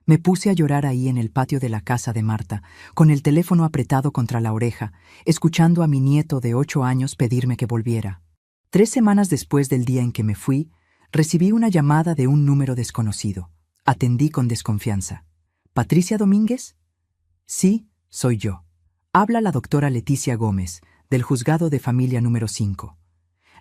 A: Me puse a llorar ahí en el patio de la casa de Marta, con el teléfono apretado contra la oreja, escuchando a mi nieto de 8 años pedirme que volviera. 3 semanas después del día en que me fui, recibí una llamada de un número desconocido. Atendí con desconfianza. ¿Patricia Domínguez? Sí, soy yo. Habla la doctora Leticia Gómez, del juzgado de familia número 5.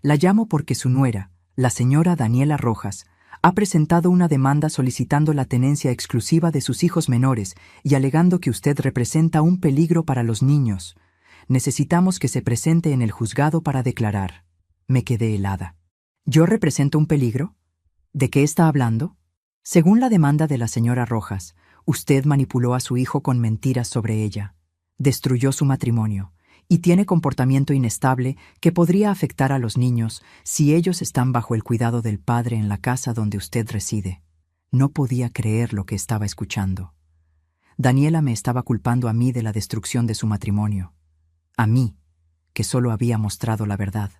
A: La llamo porque su nuera, la señora Daniela Rojas, ha presentado una demanda solicitando la tenencia exclusiva de sus hijos menores y alegando que usted representa un peligro para los niños. Necesitamos que se presente en el juzgado para declarar. Me quedé helada. ¿Yo represento un peligro? ¿De qué está hablando? Según la demanda de la señora Rojas, usted manipuló a su hijo con mentiras sobre ella, destruyó su matrimonio y tiene comportamiento inestable que podría afectar a los niños si ellos están bajo el cuidado del padre en la casa donde usted reside. No podía creer lo que estaba escuchando. Daniela me estaba culpando a mí de la destrucción de su matrimonio. A mí, que solo había mostrado la verdad.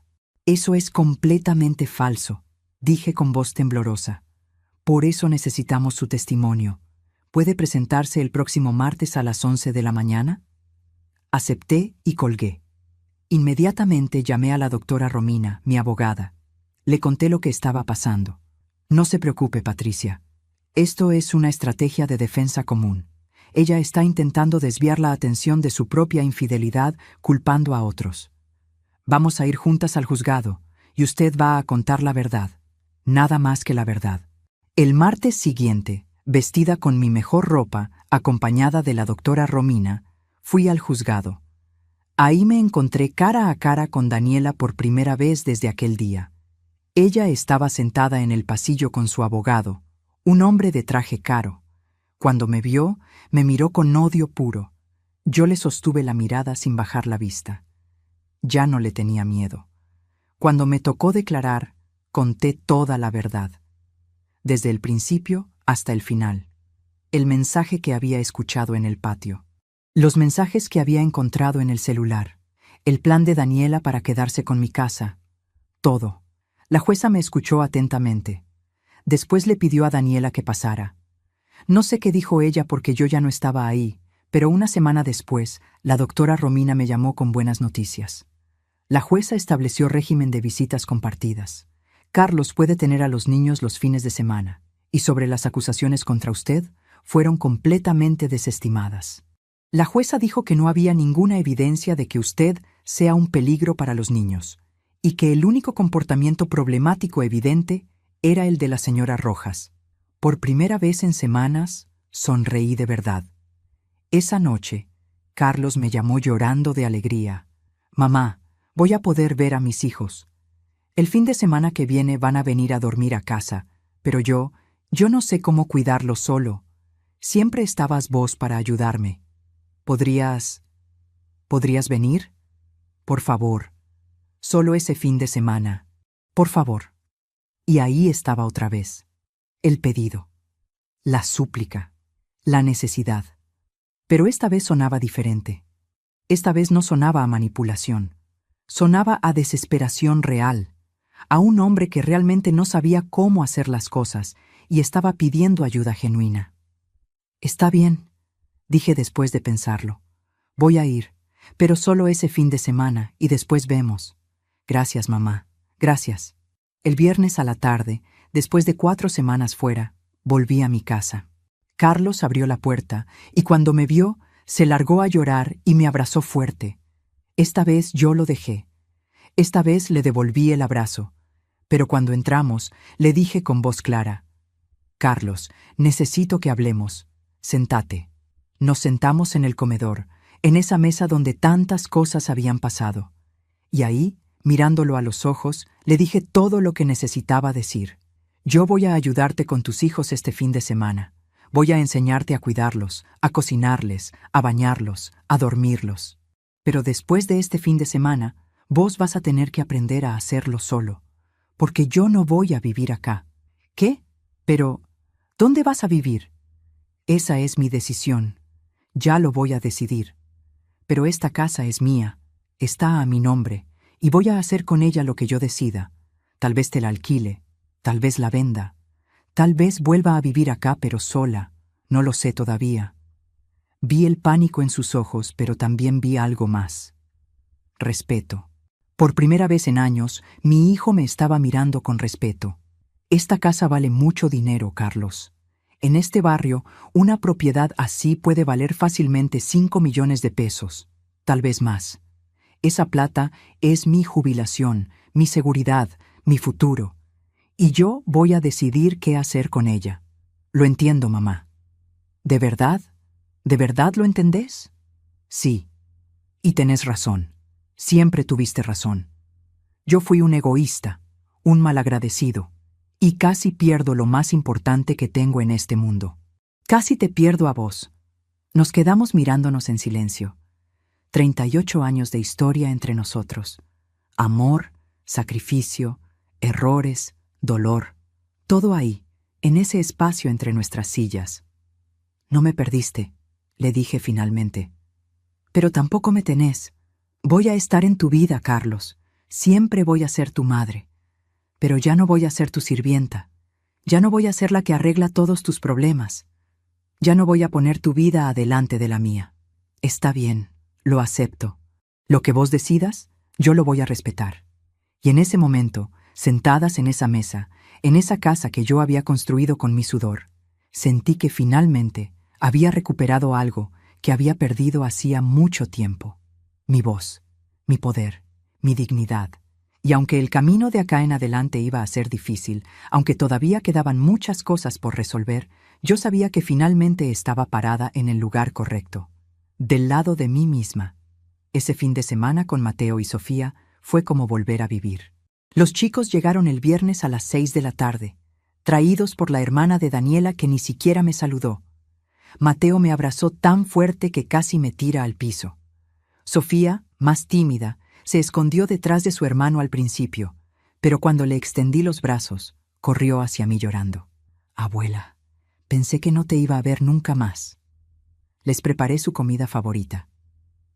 A: Eso es completamente falso, dije con voz temblorosa. Por eso necesitamos su testimonio. ¿Puede presentarse el próximo martes a las 11 de la mañana? Acepté y colgué. Inmediatamente llamé a la doctora Romina, mi abogada. Le conté lo que estaba pasando. No se preocupe, Patricia. Esto es una estrategia de defensa común. Ella está intentando desviar la atención de su propia infidelidad culpando a otros. Vamos a ir juntas al juzgado y usted va a contar la verdad. Nada más que la verdad. El martes siguiente, vestida con mi mejor ropa, acompañada de la doctora Romina, fui al juzgado. Ahí me encontré cara a cara con Daniela por primera vez desde aquel día. Ella estaba sentada en el pasillo con su abogado, un hombre de traje caro. Cuando me vio, me miró con odio puro. Yo le sostuve la mirada sin bajar la vista. Ya no le tenía miedo. Cuando me tocó declarar, conté toda la verdad. Desde el principio hasta el final. El mensaje que había escuchado en el patio. Los mensajes que había encontrado en el celular. El plan de Daniela para quedarse con mi casa. Todo. La jueza me escuchó atentamente. Después le pidió a Daniela que pasara. No sé qué dijo ella porque yo ya no estaba ahí, pero una semana después, la doctora Romina me llamó con buenas noticias. La jueza estableció régimen de visitas compartidas. Carlos puede tener a los niños los fines de semana, y sobre las acusaciones contra usted, fueron completamente desestimadas. La jueza dijo que no había ninguna evidencia de que usted sea un peligro para los niños, y que el único comportamiento problemático evidente era el de la señora Rojas. Por primera vez en semanas, sonreí de verdad. Esa noche, Carlos me llamó llorando de alegría. «Mamá, voy a poder ver a mis hijos. El fin de semana que viene van a venir a dormir a casa, pero yo no sé cómo cuidarlos solo. Siempre estabas vos para ayudarme. ¿Podrías venir? Por favor. Solo ese fin de semana. Por favor. Y ahí estaba otra vez. El pedido. La súplica. La necesidad. Pero esta vez sonaba diferente. Esta vez no sonaba a manipulación. Sonaba a desesperación real. A un hombre que realmente no sabía cómo hacer las cosas y estaba pidiendo ayuda genuina. Está bien, dije después de pensarlo. Voy a ir, pero solo ese fin de semana y después vemos. Gracias, mamá. Gracias. El viernes a la tarde, después de 4 semanas fuera, volví a mi casa. Carlos abrió la puerta y cuando me vio, se largó a llorar y me abrazó fuerte. Esta vez yo lo dejé. Esta vez le devolví el abrazo. Pero cuando entramos, le dije con voz clara: Carlos, necesito que hablemos. Sentate. Nos sentamos en el comedor, en esa mesa donde tantas cosas habían pasado. Y ahí, mirándolo a los ojos, le dije todo lo que necesitaba decir. Yo voy a ayudarte con tus hijos este fin de semana. Voy a enseñarte a cuidarlos, a cocinarles, a bañarlos, a dormirlos. Pero después de este fin de semana, vos vas a tener que aprender a hacerlo solo, porque yo no voy a vivir acá. ¿Qué? Pero, ¿dónde vas a vivir? Esa es mi decisión. Ya lo voy a decidir. Pero esta casa es mía, está a mi nombre, y voy a hacer con ella lo que yo decida. Tal vez te la alquile, tal vez la venda, tal vez vuelva a vivir acá pero sola, no lo sé todavía. Vi el pánico en sus ojos, pero también vi algo más. Respeto. Por primera vez en años, mi hijo me estaba mirando con respeto. Esta casa vale mucho dinero, Carlos. En este barrio, una propiedad así puede valer fácilmente 5 millones de pesos, tal vez más. Esa plata es mi jubilación, mi seguridad, mi futuro. Y yo voy a decidir qué hacer con ella. Lo entiendo, mamá. ¿De verdad? ¿De verdad lo entendés? Sí. Y tenés razón. Siempre tuviste razón. Yo fui un egoísta, un malagradecido, y casi pierdo lo más importante que tengo en este mundo. Casi te pierdo a vos. Nos quedamos mirándonos en silencio. 38 años de historia entre nosotros. Amor, sacrificio, errores, dolor. Todo ahí, en ese espacio entre nuestras sillas. No me perdiste, le dije finalmente. Pero tampoco me tenés. Voy a estar en tu vida, Carlos. Siempre voy a ser tu madre. Pero ya no voy a ser tu sirvienta. Ya no voy a ser la que arregla todos tus problemas. Ya no voy a poner tu vida adelante de la mía. Está bien, lo acepto. Lo que vos decidas, yo lo voy a respetar. Y en ese momento, sentadas en esa mesa, en esa casa que yo había construido con mi sudor, sentí que finalmente había recuperado algo que había perdido hacía mucho tiempo. Mi voz, mi poder, mi dignidad. Y aunque el camino de acá en adelante iba a ser difícil, aunque todavía quedaban muchas cosas por resolver, yo sabía que finalmente estaba parada en el lugar correcto, del lado de mí misma. Ese fin de semana con Mateo y Sofía fue como volver a vivir. Los chicos llegaron el viernes a las 6 de la tarde, traídos por la hermana de Daniela que ni siquiera me saludó. Mateo me abrazó tan fuerte que casi me tira al piso. Sofía, más tímida, se escondió detrás de su hermano al principio, pero cuando le extendí los brazos, corrió hacia mí llorando. Abuela, pensé que no te iba a ver nunca más. Les preparé su comida favorita,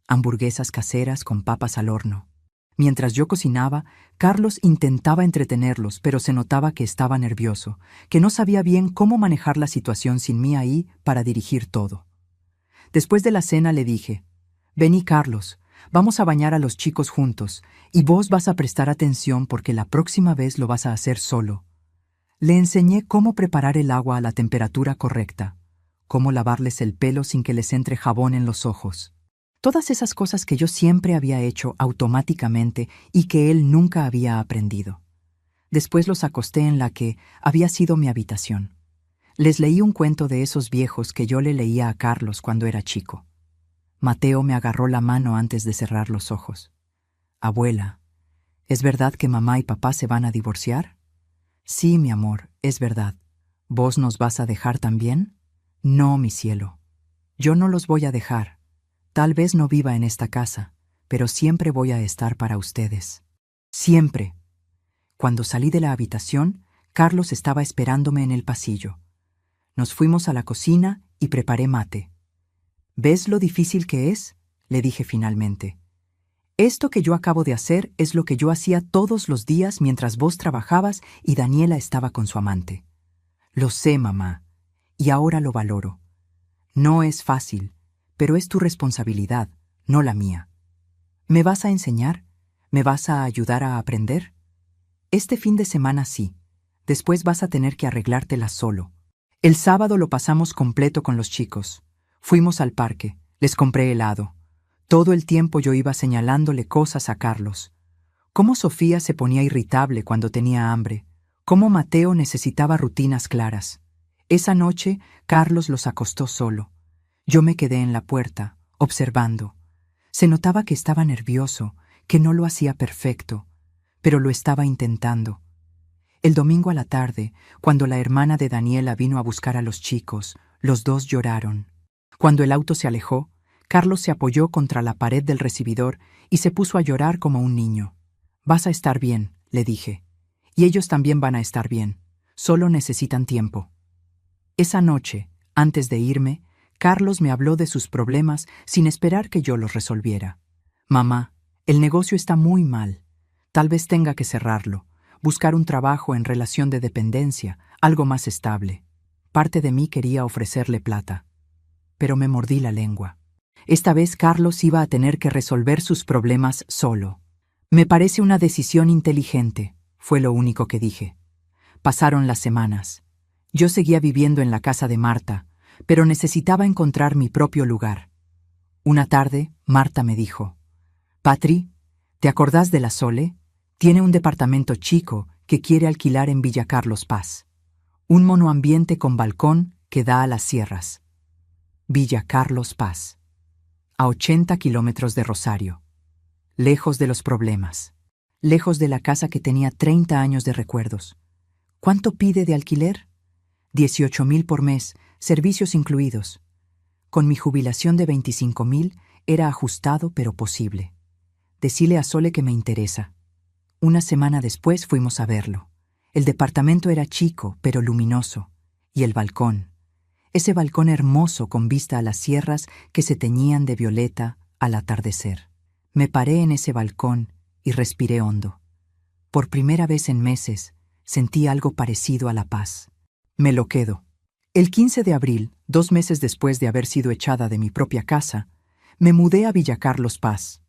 A: hamburguesas caseras con papas al horno. Mientras yo cocinaba, Carlos intentaba entretenerlos, pero se notaba que estaba nervioso, que no sabía bien cómo manejar la situación sin mí ahí para dirigir todo. Después de la cena le dije: «Vení, Carlos, vamos a bañar a los chicos juntos, y vos vas a prestar atención porque la próxima vez lo vas a hacer solo». Le enseñé cómo preparar el agua a la temperatura correcta, cómo lavarles el pelo sin que les entre jabón en los ojos. Todas esas cosas que yo siempre había hecho automáticamente y que él nunca había aprendido. Después los acosté en la que había sido mi habitación. Les leí un cuento de esos viejos que yo le leía a Carlos cuando era chico. Mateo me agarró la mano antes de cerrar los ojos. «Abuela, ¿es verdad que mamá y papá se van a divorciar?» «Sí, mi amor, es verdad. ¿Vos nos vas a dejar también?» No, mi cielo. Yo no los voy a dejar. Tal vez no viva en esta casa, pero siempre voy a estar para ustedes. Siempre. Cuando salí de la habitación, Carlos estaba esperándome en el pasillo. Nos fuimos a la cocina y preparé mate. ¿Ves lo difícil que es?, le dije finalmente. Esto que yo acabo de hacer es lo que yo hacía todos los días mientras vos trabajabas y Daniela estaba con su amante. Lo sé, mamá, y ahora lo valoro. No es fácil, pero es tu responsabilidad, no la mía. ¿Me vas a enseñar? ¿Me vas a ayudar a aprender? Este fin de semana sí. Después vas a tener que arreglártela solo. El sábado lo pasamos completo con los chicos. Fuimos al parque, les compré helado. Todo el tiempo yo iba señalándole cosas a Carlos. Cómo Sofía se ponía irritable cuando tenía hambre. Cómo Mateo necesitaba rutinas claras. Esa noche, Carlos los acostó solo. Yo me quedé en la puerta, observando. Se notaba que estaba nervioso, que no lo hacía perfecto, pero lo estaba intentando. El domingo a la tarde, cuando la hermana de Daniela vino a buscar a los chicos, los dos lloraron. Cuando el auto se alejó, Carlos se apoyó contra la pared del recibidor y se puso a llorar como un niño. «Vas a estar bien», le dije. «Y ellos también van a estar bien. Solo necesitan tiempo». Esa noche, antes de irme, Carlos me habló de sus problemas sin esperar que yo los resolviera. «Mamá, el negocio está muy mal. Tal vez tenga que cerrarlo, buscar un trabajo en relación de dependencia, algo más estable». Parte de mí quería ofrecerle plata, pero me mordí la lengua. Esta vez Carlos iba a tener que resolver sus problemas solo. «Me parece una decisión inteligente», fue lo único que dije. Pasaron las semanas. Yo seguía viviendo en la casa de Marta, pero necesitaba encontrar mi propio lugar. Una tarde, Marta me dijo: «Patri, ¿te acordás de la Sole? Tiene un departamento chico que quiere alquilar en Villa Carlos Paz. Un monoambiente con balcón que da a las sierras. Villa Carlos Paz. A 80 kilómetros de Rosario. Lejos de los problemas. Lejos de la casa que tenía 30 años de recuerdos. ¿Cuánto pide de alquiler? 18.000 por mes, servicios incluidos. Con mi jubilación de 25.000 era ajustado pero posible. Decile a Sole que me interesa». Una semana después fuimos a verlo. El departamento era chico pero luminoso. Y el balcón. Ese balcón hermoso con vista a las sierras que se teñían de violeta al atardecer. Me paré en ese balcón y respiré hondo. Por primera vez en meses sentí algo parecido a la paz. Me lo quedo. El 15 de abril, 2 meses después de haber sido echada de mi propia casa, me mudé a Villa Carlos Paz.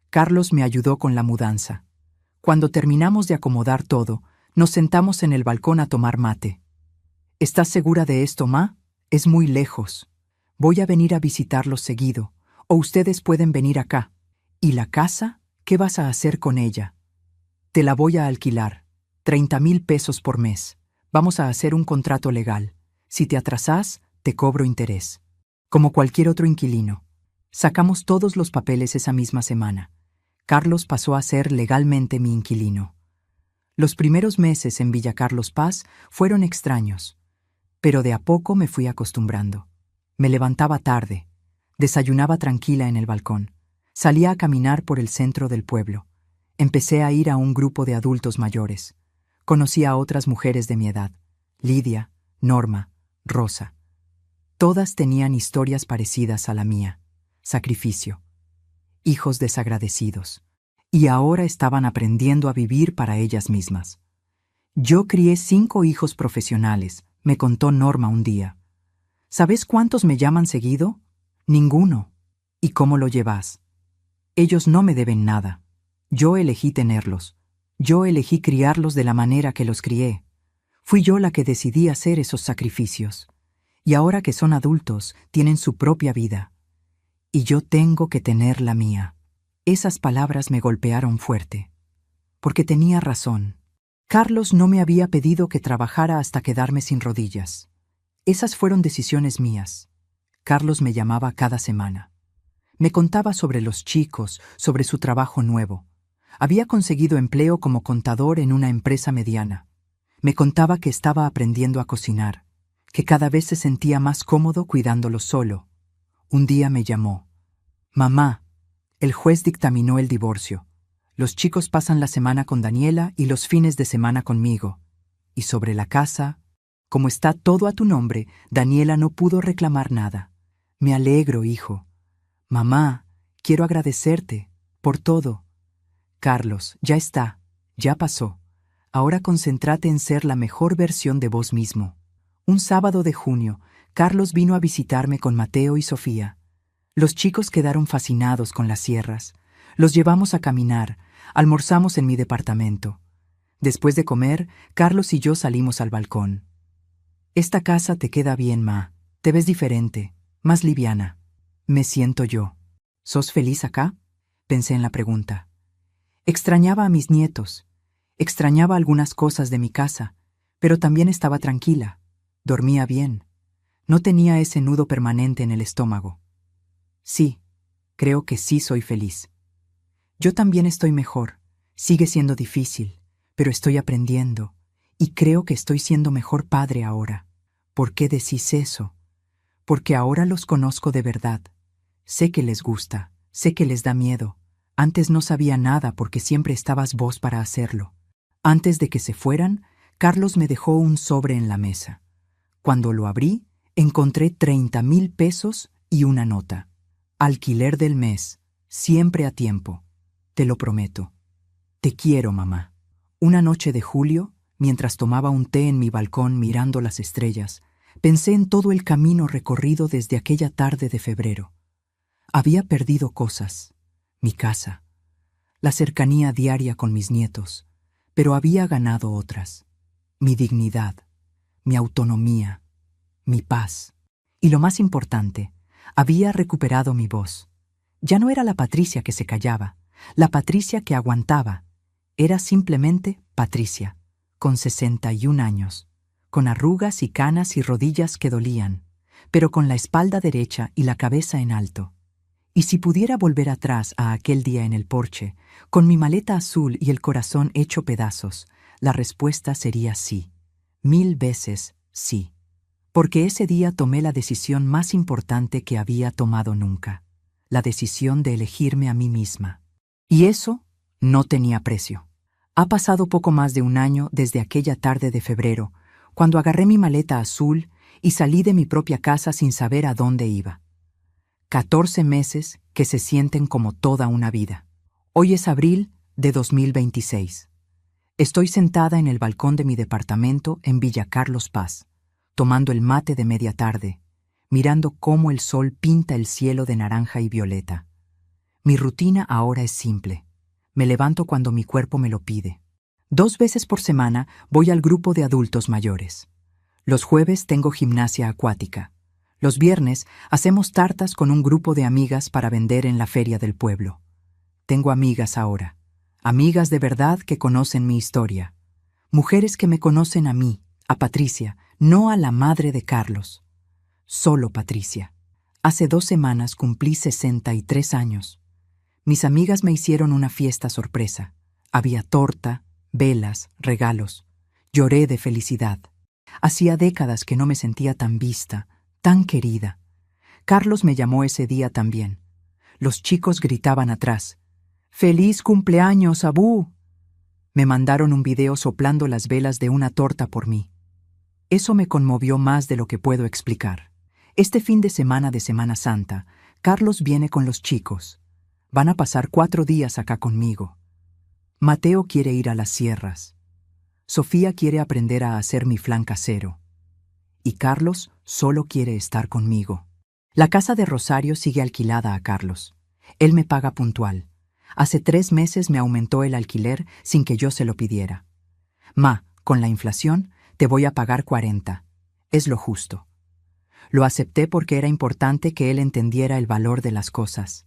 A: Carlos me ayudó con la mudanza. Cuando terminamos de acomodar todo, nos sentamos en el balcón a tomar mate. «¿Estás segura de esto, ma? Es muy lejos. Voy a venir a visitarlos seguido, o ustedes pueden venir acá. ¿Y la casa? ¿Qué vas a hacer con ella?» «Te la voy a alquilar. 30.000 pesos por mes. Vamos a hacer un contrato legal. Si te atrasás, te cobro interés. Como cualquier otro inquilino». Sacamos todos los papeles esa misma semana. Carlos pasó a ser legalmente mi inquilino. Los primeros meses en Villa Carlos Paz fueron extraños, pero de a poco me fui acostumbrando. Me levantaba tarde, desayunaba tranquila en el balcón, salía a caminar por el centro del pueblo. Empecé a ir a un grupo de adultos mayores. Conocí a otras mujeres de mi edad: Lidia, Norma, Rosa. Todas tenían historias parecidas a la mía. Sacrificio. Hijos desagradecidos. Y ahora estaban aprendiendo a vivir para ellas mismas. «Yo crié 5 hijos profesionales», me contó Norma un día. «¿Sabes cuántos me llaman seguido? Ninguno. ¿Y cómo lo llevas? Ellos no me deben nada. Yo elegí tenerlos. Yo elegí criarlos de la manera que los crié. Fui yo la que decidí hacer esos sacrificios. Y ahora que son adultos, tienen su propia vida. Y yo tengo que tener la mía». Esas palabras me golpearon fuerte, porque tenía razón. Carlos no me había pedido que trabajara hasta quedarme sin rodillas. Esas fueron decisiones mías. Carlos me llamaba cada semana. Me contaba sobre los chicos, sobre su trabajo nuevo. Había conseguido empleo como contador en una empresa mediana. Me contaba que estaba aprendiendo a cocinar, que cada vez se sentía más cómodo cuidándolo solo. Un día me llamó. Mamá, el juez dictaminó el divorcio. Los chicos pasan la semana con Daniela y los fines de semana conmigo. Y sobre la casa, como está todo a tu nombre, Daniela no pudo reclamar nada. Me alegro, hijo. Mamá, quiero agradecerte por todo. Carlos, ya está, ya pasó. Ahora concéntrate en ser la mejor versión de vos mismo. Un sábado de junio, Carlos vino a visitarme con Mateo y Sofía. Los chicos quedaron fascinados con las sierras. Los llevamos a caminar, almorzamos en mi departamento. Después de comer, Carlos y yo salimos al balcón. Esta casa te queda bien, ma. Te ves diferente, más liviana. Me siento yo. ¿Sos feliz acá? Pensé en la pregunta. Extrañaba a mis nietos. Extrañaba algunas cosas de mi casa, pero también estaba tranquila. Dormía bien. No tenía ese nudo permanente en el estómago. Sí, creo que sí soy feliz. Yo también estoy mejor. Sigue siendo difícil, pero estoy aprendiendo, y creo que estoy siendo mejor padre ahora. ¿Por qué decís eso? Porque ahora los conozco de verdad. Sé que les gusta, sé que les da miedo. Antes no sabía nada porque siempre estabas vos para hacerlo. Antes de que se fueran, Carlos me dejó un sobre en la mesa. Cuando lo abrí, encontré 30,000 pesos y una nota. Alquiler del mes, siempre a tiempo. Te lo prometo. Te quiero, mamá. Una noche de julio, mientras tomaba un té en mi balcón mirando las estrellas, pensé en todo el camino recorrido desde aquella tarde de febrero. Había perdido cosas, mi casa, la cercanía diaria con mis nietos, pero había ganado otras. Mi dignidad, mi autonomía, mi paz. Y lo más importante, había recuperado mi voz. Ya no era la Patricia que se callaba, la Patricia que aguantaba. Era simplemente Patricia, con 61 años, con arrugas y canas y rodillas que dolían, pero con la espalda derecha y la cabeza en alto. Y si pudiera volver atrás a aquel día en el porche, con mi maleta azul y el corazón hecho pedazos, la respuesta sería sí. 1000 veces sí. Porque ese día tomé la decisión más importante que había tomado nunca. La decisión de elegirme a mí misma. Y eso no tenía precio. Ha pasado poco más de un año desde aquella tarde de febrero, cuando agarré mi maleta azul y salí de mi propia casa sin saber a dónde iba. 14 meses que se sienten como toda una vida. Hoy es abril de 2026. Estoy sentada en el balcón de mi departamento en Villa Carlos Paz, tomando el mate de media tarde, mirando cómo el sol pinta el cielo de naranja y violeta. Mi rutina ahora es simple. Me levanto cuando mi cuerpo me lo pide. 2 veces por semana voy al grupo de adultos mayores. Los jueves tengo gimnasia acuática. Los viernes hacemos tartas con un grupo de amigas para vender en la feria del pueblo. Tengo amigas ahora. Amigas de verdad que conocen mi historia. Mujeres que me conocen a mí, a Patricia, no a la madre de Carlos. Solo Patricia. Hace 2 semanas cumplí 63 años. Mis amigas me hicieron una fiesta sorpresa. Había torta, velas, regalos. Lloré de felicidad. Hacía décadas que no me sentía tan vista, tan querida. Carlos me llamó ese día también. Los chicos gritaban atrás. ¡Feliz cumpleaños, Abú! Me mandaron un video soplando las velas de una torta por mí. Eso me conmovió más de lo que puedo explicar. Este fin de Semana Santa, Carlos viene con los chicos. Van a pasar 4 días acá conmigo. Mateo quiere ir a las sierras. Sofía quiere aprender a hacer mi flan casero. Y Carlos solo quiere estar conmigo. La casa de Rosario sigue alquilada a Carlos. Él me paga puntual. Hace 3 meses me aumentó el alquiler sin que yo se lo pidiera. Ma, con la inflación, te voy a pagar 40. Es lo justo. Lo acepté porque era importante que él entendiera el valor de las cosas.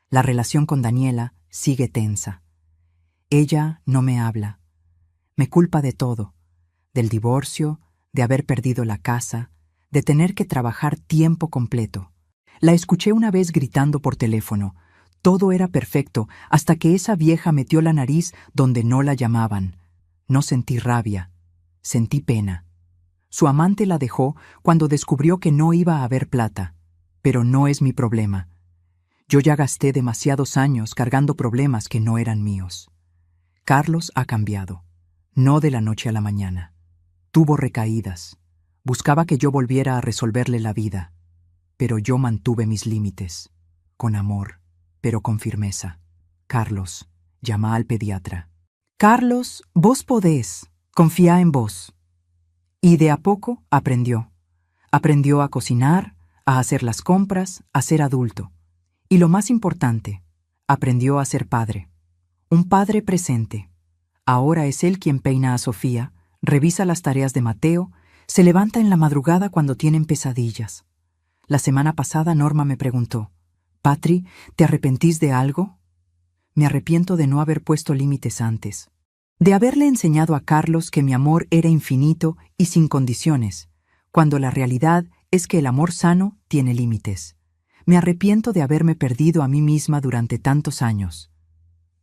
A: La relación con Daniela sigue tensa. Ella no me habla. Me culpa de todo. Del divorcio, de haber perdido la casa, de tener que trabajar tiempo completo. La escuché una vez gritando por teléfono. Todo era perfecto hasta que esa vieja metió la nariz donde no la llamaban. No sentí rabia, sentí pena. Su amante la dejó cuando descubrió que no iba a haber plata. Pero no es mi problema. Yo ya gasté demasiados años cargando problemas que no eran míos. Carlos ha cambiado, no de la noche a la mañana. Tuvo recaídas. Buscaba que yo volviera a resolverle la vida. Pero yo mantuve mis límites. Con amor, pero con firmeza. Carlos, llama al pediatra. Carlos, vos podés. Confía en vos. Y de a poco aprendió. Aprendió a cocinar, a hacer las compras, a ser adulto. Y lo más importante, aprendió a ser padre. Un padre presente. Ahora es él quien peina a Sofía, revisa las tareas de Mateo, se levanta en la madrugada cuando tienen pesadillas. La semana pasada Norma me preguntó, «Patri, ¿te arrepentís de algo?» Me arrepiento de no haber puesto límites antes. De haberle enseñado a Carlos que mi amor era infinito y sin condiciones, cuando la realidad es que el amor sano tiene límites. Me arrepiento de haberme perdido a mí misma durante tantos años.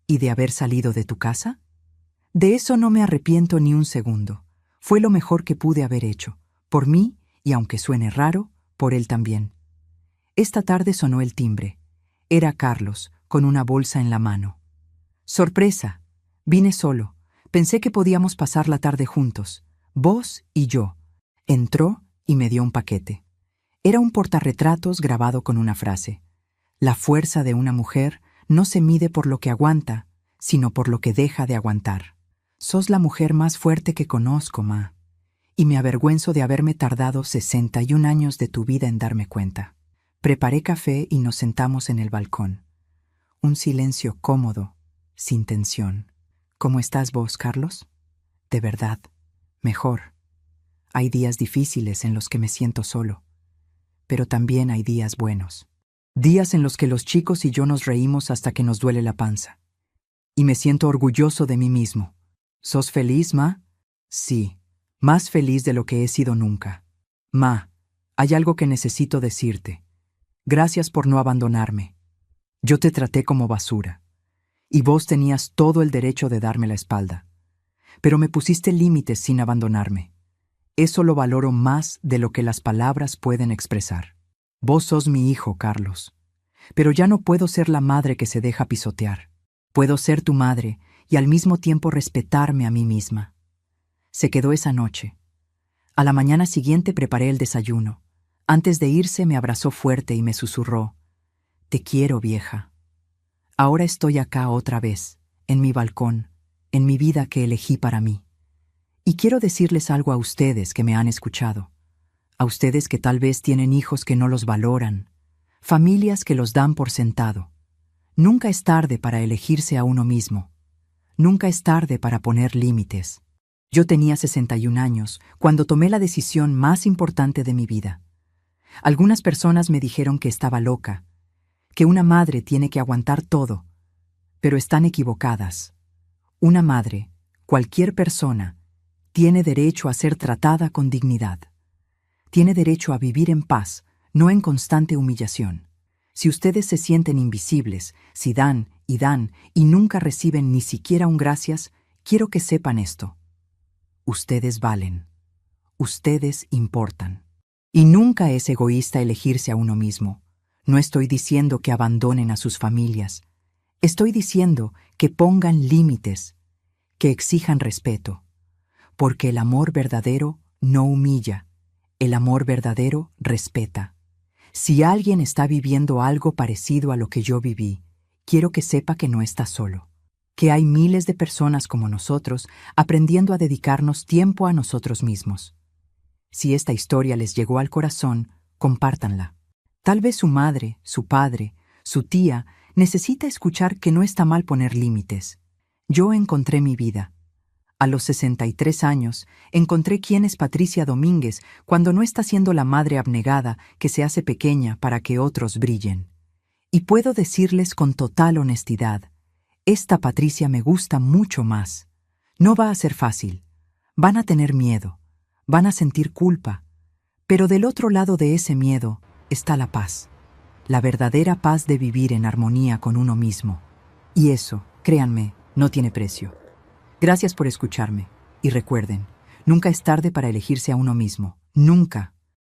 A: ¿Y de haber salido de tu casa? De eso no me arrepiento ni un segundo. Fue lo mejor que pude haber hecho, por mí y, aunque suene raro, por él también. Esta tarde sonó el timbre. Era Carlos, con una bolsa en la mano. ¡Sorpresa! Vine solo. Pensé que podíamos pasar la tarde juntos, vos y yo. Entró y me dio un paquete. Era un portarretratos grabado con una frase. La fuerza de una mujer no se mide por lo que aguanta, sino por lo que deja de aguantar. Sos la mujer más fuerte que conozco, ma. Y me avergüenzo de haberme tardado 61 años de tu vida en darme cuenta. Preparé café y nos sentamos en el balcón. Un silencio cómodo, sin tensión. ¿Cómo estás vos, Carlos? De verdad, mejor. Hay días difíciles en los que me siento solo, pero también hay días buenos. Días en los que los chicos y yo nos reímos hasta que nos duele la panza. Y me siento orgulloso de mí mismo. ¿Sos feliz, ma? Sí, más feliz de lo que he sido nunca. Ma, hay algo que necesito decirte. Gracias por no abandonarme. Yo te traté como basura. Y vos tenías todo el derecho de darme la espalda. Pero me pusiste límites sin abandonarme. Eso lo valoro más de lo que las palabras pueden expresar. Vos sos mi hijo, Carlos. Pero ya no puedo ser la madre que se deja pisotear. Puedo ser tu madre y al mismo tiempo respetarme a mí misma. Se quedó esa noche. A la mañana siguiente preparé el desayuno. Antes de irse me abrazó fuerte y me susurró, «Te quiero, vieja». Ahora estoy acá otra vez, en mi balcón, en mi vida que elegí para mí. Y quiero decirles algo a ustedes que me han escuchado, a ustedes que tal vez tienen hijos que no los valoran, familias que los dan por sentado. Nunca es tarde para elegirse a uno mismo. Nunca es tarde para poner límites. Yo tenía 61 años cuando tomé la decisión más importante de mi vida. Algunas personas me dijeron que estaba loca, que una madre tiene que aguantar todo, pero están equivocadas. Una madre, cualquier persona, tiene derecho a ser tratada con dignidad. Tiene derecho a vivir en paz, no en constante humillación. Si ustedes se sienten invisibles, si dan y nunca reciben ni siquiera un gracias, quiero que sepan esto. Ustedes valen. Ustedes importan. Y nunca es egoísta elegirse a uno mismo. No estoy diciendo que abandonen a sus familias. Estoy diciendo que pongan límites, que exijan respeto. Porque el amor verdadero no humilla. El amor verdadero respeta. Si alguien está viviendo algo parecido a lo que yo viví, quiero que sepa que no está solo. Que hay miles de personas como nosotros aprendiendo a dedicarnos tiempo a nosotros mismos. Si esta historia les llegó al corazón, compártanla. Tal vez su madre, su padre, su tía necesita escuchar que no está mal poner límites. Yo encontré mi vida. A los 63 años, encontré quién es Patricia Domínguez cuando no está siendo la madre abnegada que se hace pequeña para que otros brillen. Y puedo decirles con total honestidad, esta Patricia me gusta mucho más. No va a ser fácil. Van a tener miedo. Van a sentir culpa. Pero del otro lado de ese miedo está la paz. La verdadera paz de vivir en armonía con uno mismo. Y eso, créanme, no tiene precio. Gracias por escucharme. Y recuerden, Nunca es tarde para elegirse a uno mismo. Nunca.